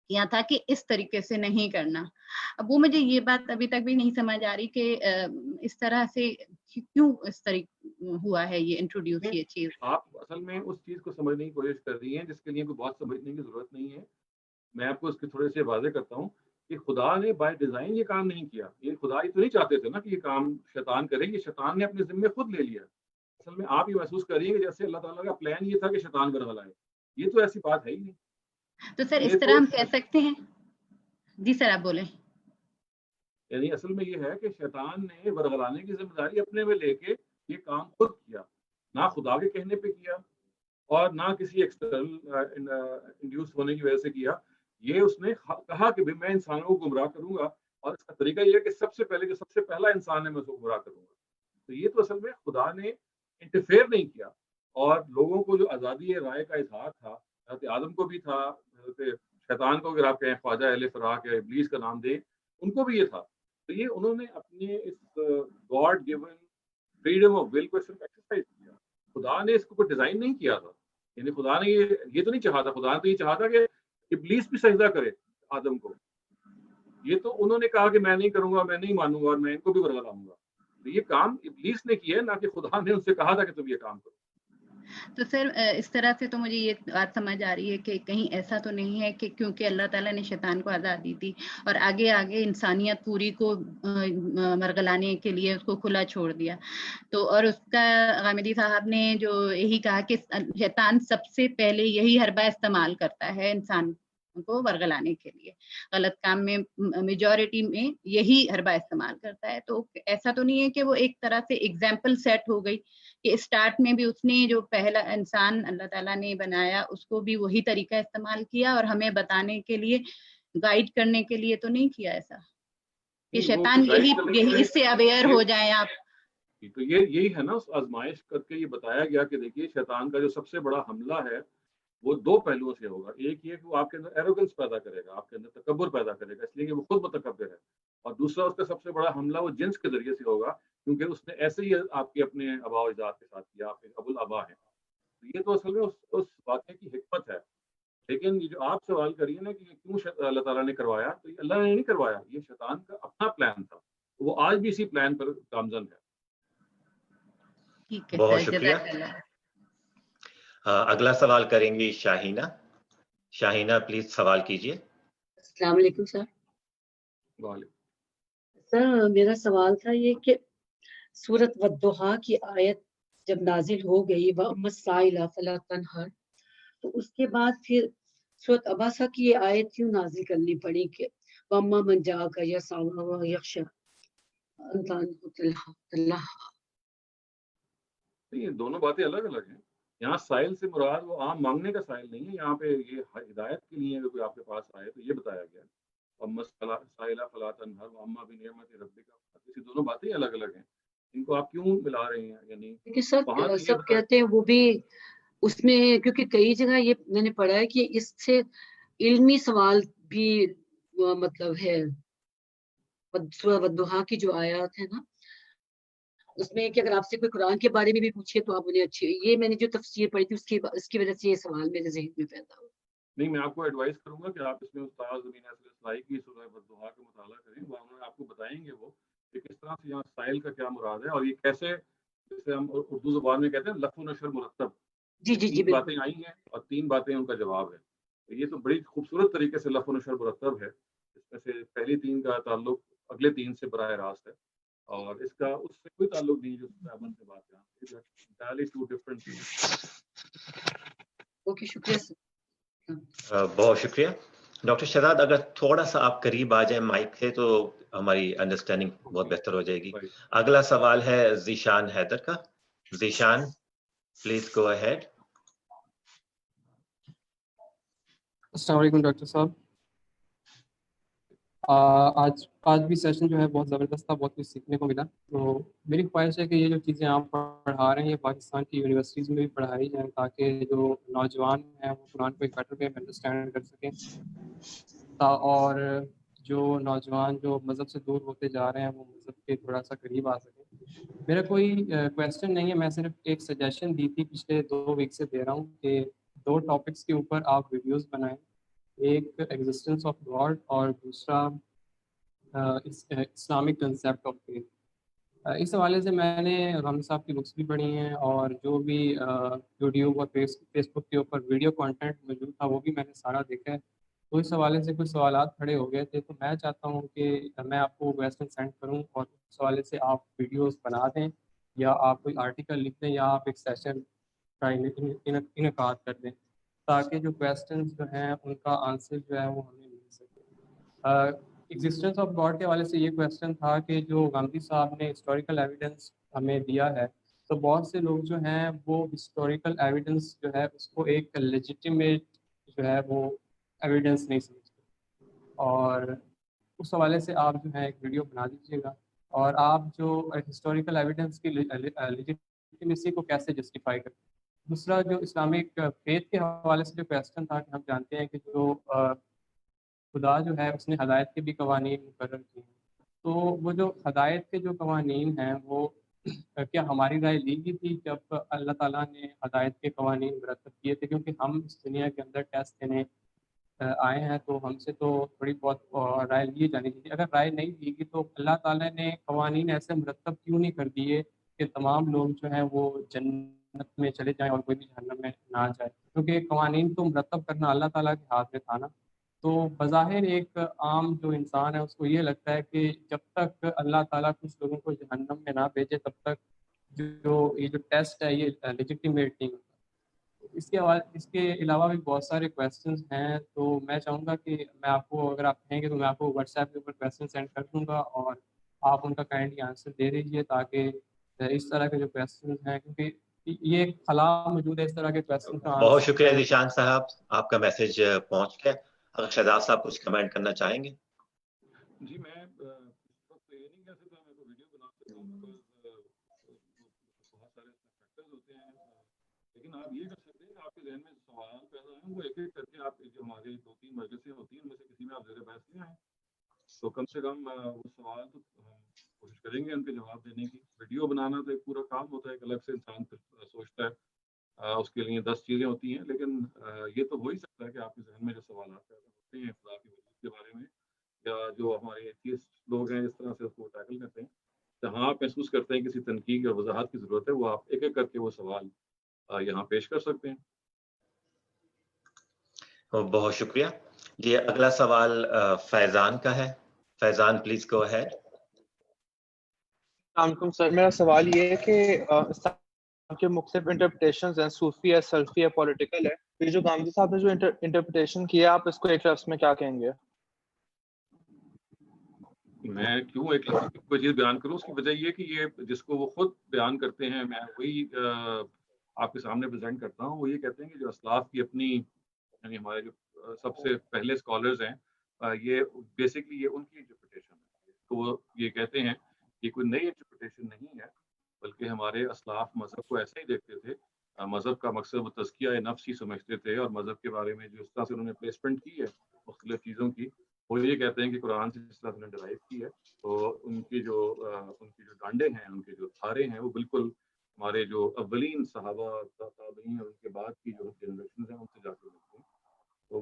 کیا تھا کہ اس طریقے سے نہیں کرنا. اب وہ مجھے یہ بات ابھی تک بھی نہیں سمجھ آ رہی کہ اس طرح سے کیوں اس طریقے ہوا ہے یہ انٹروڈیوس یہ چیز. آپ اصل میں اس چیز کو سمجھنے کی کوشش کر رہی ہیں جس کے لیے کوئی بہت سمجھنے کی ضرورت نہیں ہے. میں آپ کو اس کے تھوڑے سے واضح کرتا ہوں کہ خدا نے بائی ڈیزائن یہ کام نہیں کیا. یہ خدا یہ تو نہیں چاہتے تھے نا کہ یہ کام شیطان کرے, یہ شیطان نے اپنے ذمے خود لے لیا. اصل میں آپ یہ محسوس کر رہی ہیں کہ جیسے اللہ تعالیٰ کا پلان یہ تھا کہ شیطان ورغلائے, یہ تو ایسی بات ہے ہی نہیں. تو سر اس طرح ہم کہہ سکتے ہیں. جی سر آپ بولیں. یعنی اصل میں یہ ہے کہ شیطان نے ورغلانے کی ذمہ داری اپنے میں لے کے یہ کام خود کیا, نہ خدا کے کہنے پہ کیا اور نہ کسی ایکسٹرنل انڈیوس ہونے کی وجہ سے کیا. یہ اس نے کہا کہ میں انسانوں کو گمراہ کروں گا, اور اس کا طریقہ یہ ہے کہ سب سے پہلا انسان ہے میں اس کو گمراہ کروں گا. تو یہ تو اصل میں خدا نے انٹرفیئر نہیں کیا, اور لوگوں کو جو آزادی رائے کا اظہار تھا, حضرت آدم کو بھی تھا, حضرت شیطان کو اگر آپ کہیں خواجہ اہل فراق یا ابلیس کا نام دیں, ان کو بھی یہ تھا. تو یہ انہوں نے اپنے اس God given freedom of will کو صرف ایکسرسائز کیا. خدا نے اس کو کوئی ڈیزائن نہیں کیا تھا. یعنی خدا نے یہ تو نہیں چاہا تھا, خدا نے تو یہ چاہا تھا کہ ابلیس بھی سجدہ کرے آدم کو. یہ تو انہوں نے کہا کہ میں نہیں کروں گا, میں نہیں مانوں گا, اور میں ان کو بھی ورغلاؤں گا. تو یہ کام ابلیس نے کیا ہے, نہ کہ خدا نے ان سے کہا تھا کہ تم یہ کام کرو. تو سر اس طرح سے تو مجھے یہ بات سمجھ آ رہی ہے کہ کہیں ایسا تو نہیں ہے کہ کیونکہ اللہ تعالیٰ نے شیطان کو آزادی دی اور آگے انسانیت پوری کو مرغلانے کے لیے اس کو کھلا چھوڑ دیا. تو اور اس کا غامدی صاحب نے جو یہی کہا کہ شیطان سب سے پہلے یہی حربہ استعمال کرتا ہے انسان کو ورغلانے کے لیے, غلط کام میں میجورٹی میں یہی حربہ استعمال کرتا ہے. تو ایسا تو نہیں ہے کہ وہ ایک طرح سے ایگزامپل سیٹ ہو گئی کہ اسٹارٹ میں بھی اس نے جو پہلا انسان اللہ تعالیٰ نے بنایا اس کو بھی وہی طریقہ استعمال کیا, اور ہمیں بتانے کے لیے گائیڈ کرنے کے لیے تو نہیں کیا ایسا کہ شیطان یہی اس سے اویئر ہو جائیں آپ. تو یہی ہے نا, اس آزمائش کر کے یہ بتایا گیا کہ دیکھیے شیطان کا جو سب سے بڑا حملہ ہے وہ دو پہلوؤں سے ہوگا. ایک یہ کہ وہ آپ کے اندر ایروگنس پیدا کرے گا, آپ کے اندر تکبر پیدا کرے گا, اس لیے کہ وہ خود متکبر ہے. اور دوسرا اس کا سب سے بڑا حملہ وہ جنس کے ذریعے سے ہوگا, کیونکہ اس نے ایسے ہی آپ کے اپنے آبا و اجداد کے ساتھ کیا, آپ کے ابو الآبا ہیں. یہ تو اصل میں اس واقعے کی حکمت ہے. لیکن یہ جو آپ سوال کریے نا کہ کیوں اللہ تعالیٰ نے کروایا, تو یہ اللہ نے نہیں کروایا, یہ شیطان کا اپنا پلان تھا. وہ آج بھی اسی پلان پر گامزن ہے. بہت شکریہ. اگلا سوال کریں گی شاہینہ. شاہینہ پلیز سوال کیجیے. السلام علیکم سر. وعلیکم. سر میرا سوال تھا یہ کہ سورۃ والضحیٰ کی آیت جب نازل ہو گئی وَأَمَّا السَّائِلَ فَلَا تَنْهَرْ, تو اس کے بعد پھر سورۃ عبسہ کی یہ آیت کیوں نازل کرنی پڑی کہ وَأَمَّا مَنْ جَاءَكَ يَسْعَىٰ وَهُوَ يَخْشَىٰ أَنْتَ عَنْهُ تَلَهَّىٰ. یہ دونوں باتیں الگ الگ ہیں. یہاں سائل سے مراد وہ عام مانگنے کا سائل نہیں ہے, یہاں پہ یہ ہدایت کے لیے اگر کوئی آپ کے پاس آئے تو یہ بتایا گیا وَأَمَّا السَّائِلَ فَلَا تَنْهَرْ وَأَمَّا بِنِعْمَةِ رَبِّكَ. یہ دونوں باتیں الگ الگ ہیں, ان کو آپ کیوں ملا رہے ہیں؟ یعنی سب کہتے ہیں وہ بھی اس میں, کیونکہ کئی جگہ یہ میں نے پڑھا ہے کہ اس سے علمی سوال بھی مطلب ہے. سورۃ والضحیٰ کی جو آیات ہے نا اس میں کہ اگر آپ سے کوئی قرآن کے بارے میں بھی پوچھے تو آپ انہیں اچھی, یہ میں نے جو تفسیر پڑھی تھی اس کی وجہ سے یہ سوال میرے ذہن میں پیدا ہوا. نہیں میں آپ کو ایڈوائز کروں گا کہ آپ اس میں استاد امین اصل اصلاحی کی سورہ والضحیٰ کا مطالعہ کریں، وہ انہوں نے آپ کو بتائیں گے وہ کہ کس طرح سے یہاں سائل کا کیا مراد ہے، اور یہ کیسے، جیسے ہم اردو زبان میں کہتے ہیں لف و نشر مرتب، جی جی جی 3 بالکل. باتیں آئی ہیں اور 3 باتیں ان کا جواب ہے. یہ تو بڑی خوبصورت طریقے سے لف و نشر مرتب ہے. اس میں سے پہلی 3 کا تعلق اگلے 3 سے براہ راست ہے، اور اس کا اس سے کوئی تعلق نہیں جو صاحبان سے بات کریں. entirely 2 different things. اوکے شکریہ سر. بہت شکریہ ڈاکٹر شہزاد. اگر تھوڑا سا آپ قریب آ جائیں مائک سے تو ہماری انڈرسٹینڈنگ بہت بہتر ہو جائے گی. اگلا سوال ہے ذیشان حیدر کا. Zeeshan please go ahead. السلام علیکم ڈاکٹر صاحب. آج بھی سیشن جو ہے بہت زبردست تھا، بہت کچھ سیکھنے کو ملا. تو میری خواہش ہے کہ یہ جو چیزیں آپ پڑھا رہے ہیں یہ پاکستان کی یونیورسٹیز میں بھی پڑھائی جائیں تاکہ جو نوجوان ہیں وہ قرآن کو ایک بیٹر وے میں انڈرسٹینڈ کر سکیں، اور جو نوجوان جو مذہب سے دور ہوتے جا رہے ہیں وہ مذہب کے تھوڑا سا قریب آ سکیں. میرا کوئی کویسچن نہیں ہے، میں صرف ایک سجیشن دی تھی پچھلے 2 ویک سے دے رہا ہوں کہ 2 ٹاپکس کے اوپر آپ ویڈیوز بنائیں، ایک ایگزسٹنس آف گاڈ اور دوسرا اسلامک کنسیپٹ آف فیتھ. اس حوالے سے میں نے رامز صاحب کی بکس بھی پڑھی ہیں، اور جو بھی یوٹیوب اور فیس بک کے اوپر ویڈیو کانٹینٹ موجود تھا وہ بھی میں نے سارا دیکھا ہے. تو اس حوالے سے کچھ سوالات کھڑے ہو گئے تھے، تو میں چاہتا ہوں کہ میں آپ کو کویسچن سینڈ کروں اور اس حوالے سے آپ ویڈیوز بنا دیں، یا آپ کوئی آرٹیکل لکھ دیں، یا آپ ایک سیشن کا انعقاد کر دیں تاکہ جو کویسچنز جو ہیں ان کا آنسر جو ہے وہ ہمیں مل سکے. ایگزسٹنس آف گاڈ کے حوالے سے یہ کویسچن تھا کہ جو گاندھی صاحب نے ہسٹوریکل ایویڈنس ہمیں دیا ہے، تو بہت سے لوگ جو ہیں وہ ہسٹوریکل ایویڈنس جو ہے اس کو ایک لیجیٹیمیٹ جو ہے وہ ایویڈنس نہیں سمجھتے، اور اس حوالے سے آپ جو ہے ایک ویڈیو بنا دیجیے گا، اور آپ جو ہسٹوریکل ایویڈنس کی لیجیٹیمیسی کو کیسے جسٹیفائی کرتے ہیں. دوسرا جو اسلامک فیتھ کے حوالے سے جو کویسچن تھا کہ ہم جانتے ہیں کہ جو خدا جو ہے اس نے ہدایت کے بھی قوانین مقرر کیے ہیں، تو وہ جو ہدایت کے جو قوانین ہیں وہ کیا ہماری رائے لی گئی تھی جب اللہ تعالیٰ نے ہدایت کے قوانین مرتب کیے تھے؟ کیونکہ ہم اس دنیا کے اندر ٹیسٹ دینے آئے ہیں تو ہم سے تو تھوڑی بہت رائے لی جانی چاہیے. اگر رائے نہیں دی گئی تو اللہ تعالیٰ نے قوانین ایسے مرتب کیوں نہیں کر دیے کہ تمام لوگ جو ہیں وہ جنت میں چلے جائیں اور کوئی بھی جہنم میں نہ جائے؟ کیونکہ قوانین تو مرتب کرنا اللہ تعالیٰ کے ہاتھ میں تھا نا. تو بظاہر ایک عام جو انسان ہے اس کو یہ لگتا ہے کہ جب تک اللہ تعالیٰ کچھ لوگوں کو جہنم میں نہ بھیجے تب تک یہ جو ٹیسٹ ہے یہ لیجیٹیمیٹ نہیں ہوتا. اس کے علاوہ بھی بہت سارے کویسچنز ہیں، تو میں چاہوں گا کہ میں آپ کو، اگر آپ کہیں گے تو میں آپ کو واٹس ایپ کے اوپر کویسچن سینڈ کر دوں گا اور آپ ان کا کائنڈلی آنسر دے دیجیے تاکہ اس طرح کے جو کویسچنز ہیں، کیونکہ یہ ایک خلا موجود ہے اس طرح کے کویسچن کا. بہت شکریہ ذیشان صاحب، آپ کا میسج پہنچ گیا. اگر شہزاد صاحب کچھ کمنٹ کرنا چاہیں گے. جی میں یہ نہیں کہہ سکتا میں تو ویڈیو بنا سکتا ہوں، بہت سارے فیکٹرز ہوتے ہیں، لیکن آپ یہ کر سکتے ہیں کہ آپ کے ذہن میں سوال پیدا ہیں وہ ایک ایک کر کے آپ جو ہماری 2-3 مجلسیں ہوتی ہیں ان میں سے کسی میں آپ زیر بحث نہیں آئیں تو کم سے کم وہ سوال تو ہم کوشش کریں گے ان کے جواب دینے کی. ویڈیو بنانا تو ایک پورا کام ہوتا ہے، ایک الگ سے انسان سوچتا ہے، اس کے لیے 10 چیزیں ہوتی ہیں، لیکن یہ تو ہو ہی سکتا ہے کہ آپ کے ذہن میں جو سوالات پیدا ہوتے ہیں خدا کی وجود کے بارے میں، یا جو ہمارے ایتھیسٹ لوگ ہیں اس طرح سے اس کو ٹیکل کرتے ہیں، جہاں آپ محسوس کرتے ہیں کسی تنقید اور وضاحت کی ضرورت ہے، وہ آپ ایک ایک کر کے وہ سوال یہاں پیش کر سکتے ہیں. بہت شکریہ. یہ اگلا سوال فیضان کا ہے. فیضان پلیز گو اہیڈ. السلام علیکم سر. میرا سوال یہ ہے کہ اسلام کے مختلف انٹرپریٹیشنز ہیں، صوفی ہے، سلفی ہے، پولیٹیکل ہے. یہ جو گاندھی صاحب نے جو انٹرپریٹیشن کیا آپ اس کو ایک لفظ میں کیا کہیں گے؟ میں کیوں ایک کوئی چیز بیان کروں؟ اس کی وجہ یہ کہ یہ جس کو وہ خود بیان کرتے ہیں میں وہی آپ کے سامنے پریزنٹ کرتا ہوں. وہ یہ کہتے ہیں کہ جو اسلاف کی اپنی، یعنی ہمارے جو سب سے پہلے اسکالرز ہیں، یہ بیسکلی یہ ان کی انٹرپریٹیشن ہے. تو وہ یہ کہتے ہیں کہ کوئی نئی انٹرپریٹیشن نہیں ہے، بلکہ ہمارے اسلاف مذہب کو ایسا ہی دیکھتے تھے. مذہب کا مقصد وہ تزکیہ نفس ہی سمجھتے تھے، اور مذہب کے بارے میں جو اس طرح سے انہوں نے پلیسمنٹ کی ہے مختلف چیزوں کی، وہ یہ کہتے ہیں کہ قرآن سے جس طرح سے انہوں نے ڈرائیو کی ہے، تو ان کی جو ڈانڈے ہیں، ان کے جو دھارے ہیں، وہ بالکل ہمارے جو اولین صحابہ تابعین اور ان کے بعد کی جو جنریشنز ہیں ان سے جا کے ملتے ہیں. تو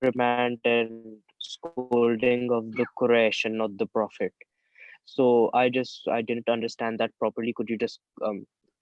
reprimand and scolding of the Quraysh and not the Prophet. So I didn't understand that properly. Could you just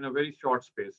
in a very short space.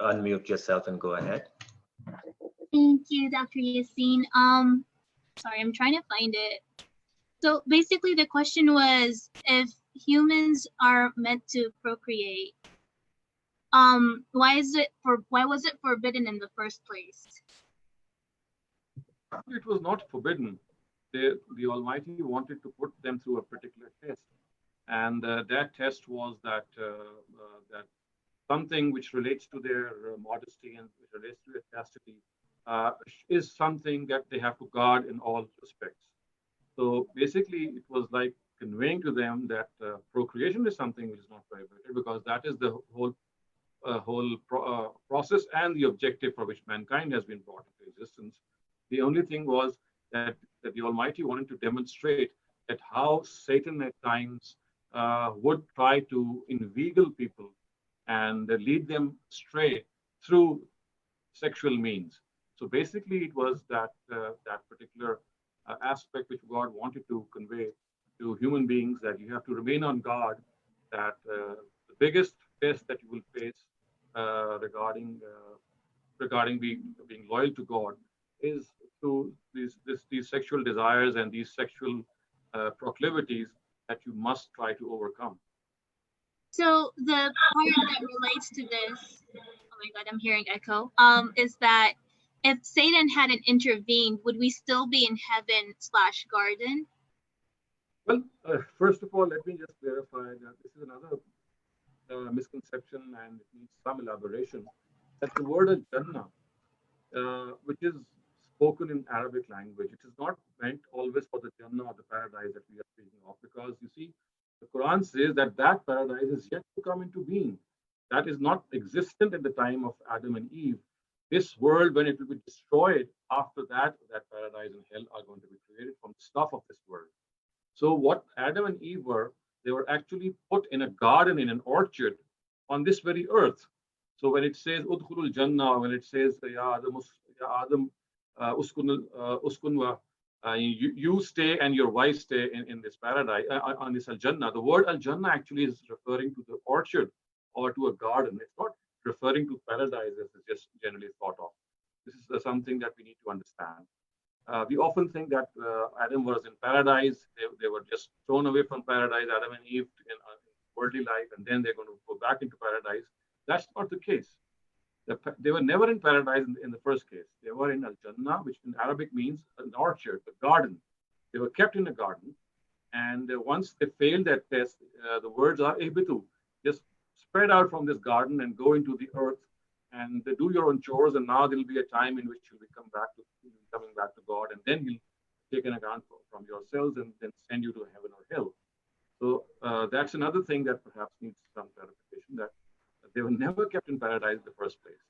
unmute yourself and go ahead. Thank you, Dr. Yassin. Sorry, I'm trying to find it. So basically the question was, if humans are meant to procreate, why was it forbidden in the first place? It was not forbidden. The Almighty wanted to put them through a particular test, and that test was that something which relates to their modesty and which relates to their chastity is something that they have to guard in all respects. So basically, it was like conveying to them that procreation is something which is not prohibited, because that is the whole process and the objective for which mankind has been brought into existence. The only thing was that the Almighty wanted to demonstrate that how Satan at times would try to inveigle people and lead them astray through sexual means. So basically, it was that particular aspect which God wanted to convey to human beings, that you have to remain on guard, that the biggest test that you will face regarding being loyal to God is through these sexual desires and these sexual proclivities that you must try to overcome. So the part that relates to this, oh my God, I'm hearing echo, is that if Satan hadn't intervened, would we still be in heaven/garden? Well, first of all, let me just clarify that this is another misconception, and it needs some elaboration. That the word al-Jannah, which is spoken in Arabic language, it is not meant always for the Jannah or the paradise that we are speaking of, because you see, the Quran says that paradise is yet to come into being. That is not existent at the time of Adam and Eve. This world, when it will be destroyed, after that paradise and hell are going to be created from the stuff of this world. So what Adam and Eve were, they were actually put in a garden, in an orchard, on this very earth. So when it says Udkhulul Jannah, when it says Ya Adam uskun wa, you stay and your wife stay in this paradise, on this Al-Jannah. The word Al-Jannah actually is referring to the orchard or to a garden. It's not referring to paradise as it's just generally thought of. This is something that we need to understand. We often think that Adam was in paradise. They were just thrown away from paradise, Adam and Eve, in worldly life, and then they're going to go back into paradise. That's not the case. They were never in paradise in the first case. They were in Al-Jannah, which in Arabic means an orchard, a garden. They were kept in a garden. And once they failed that test, the words are ihbitu, just spread out from this garden and go into the earth and do your own chores. And now there'll be a time in which you'll be coming back to God, and then He'll take an account from yourselves and then send you to heaven or hell. So that's another thing that perhaps needs some clarification, that they were never kept in paradise in the first place.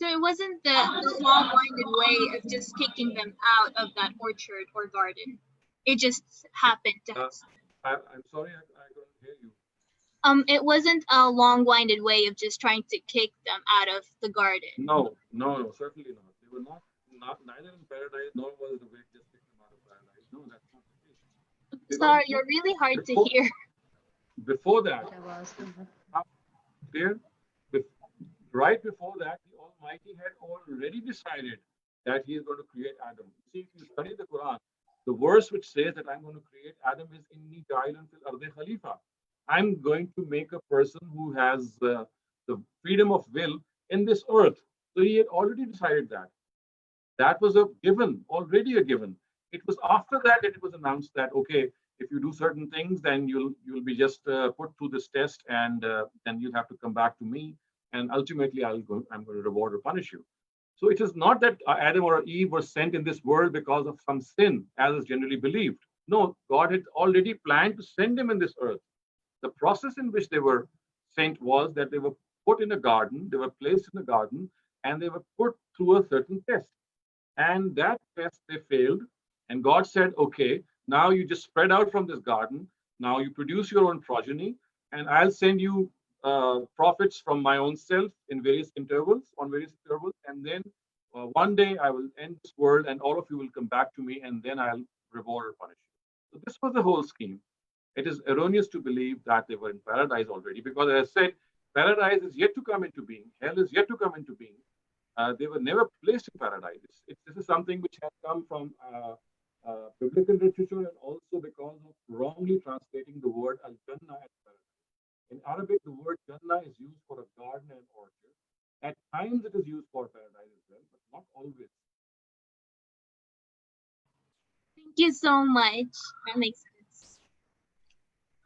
So it wasn't the small-minded way of just kicking them out of that orchard or garden. It just happened to happen. I'm sorry, I couldn't hear you. it wasn't a long-winded way of just trying to kick them out of the garden. No, certainly not. They were not neither in paradise nor was the way just kick them out of paradise. No, that's not the case. Because Sorry, you're really hard to hear. Before that, clear? Right before that, the Almighty had already decided that He is going to create Adam. See, if you study the Quran, the verse which says that I'm going to create Adam is Inni Ja'ilun fil ardi Khalifa. I'm going to make a person who has the freedom of will in this earth. So He had already decided that. That was a given, already a given. It was after that it was announced that, okay, if you do certain things, then you'll be just put through this test, and then you'll have to come back to me, and ultimately I'm going to reward or punish you. So it is not that Adam or Eve were sent in this world because of some sin, as is generally believed. No, God had already planned to send them in this earth. The process in which they were sent was that they were put in a garden, they were placed in a garden, and they were put through a certain test. And that test they failed, and God said, okay, now you just spread out from this garden, now you produce your own progeny, and I'll send you prophets from my own self in various intervals, and then one day I will end this world and all of you will come back to me, and then I'll reward or punish you. So this was the whole scheme. It is erroneous to believe that they were in paradise already, because as I said, paradise is yet to come into being, hell is yet to come into being. They were never placed in paradise. This is something which has come from biblical literature, and also because of wrongly translating the word al-Jannah as paradise. In Arabic, the word Jannah is used for a garden and orchard. At times it is used for paradise as well, but not always. Thank you so much. That makes sense.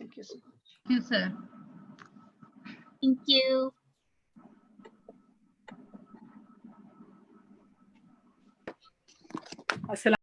Thank you so much. Thank you, sir. Thank you. Assalamu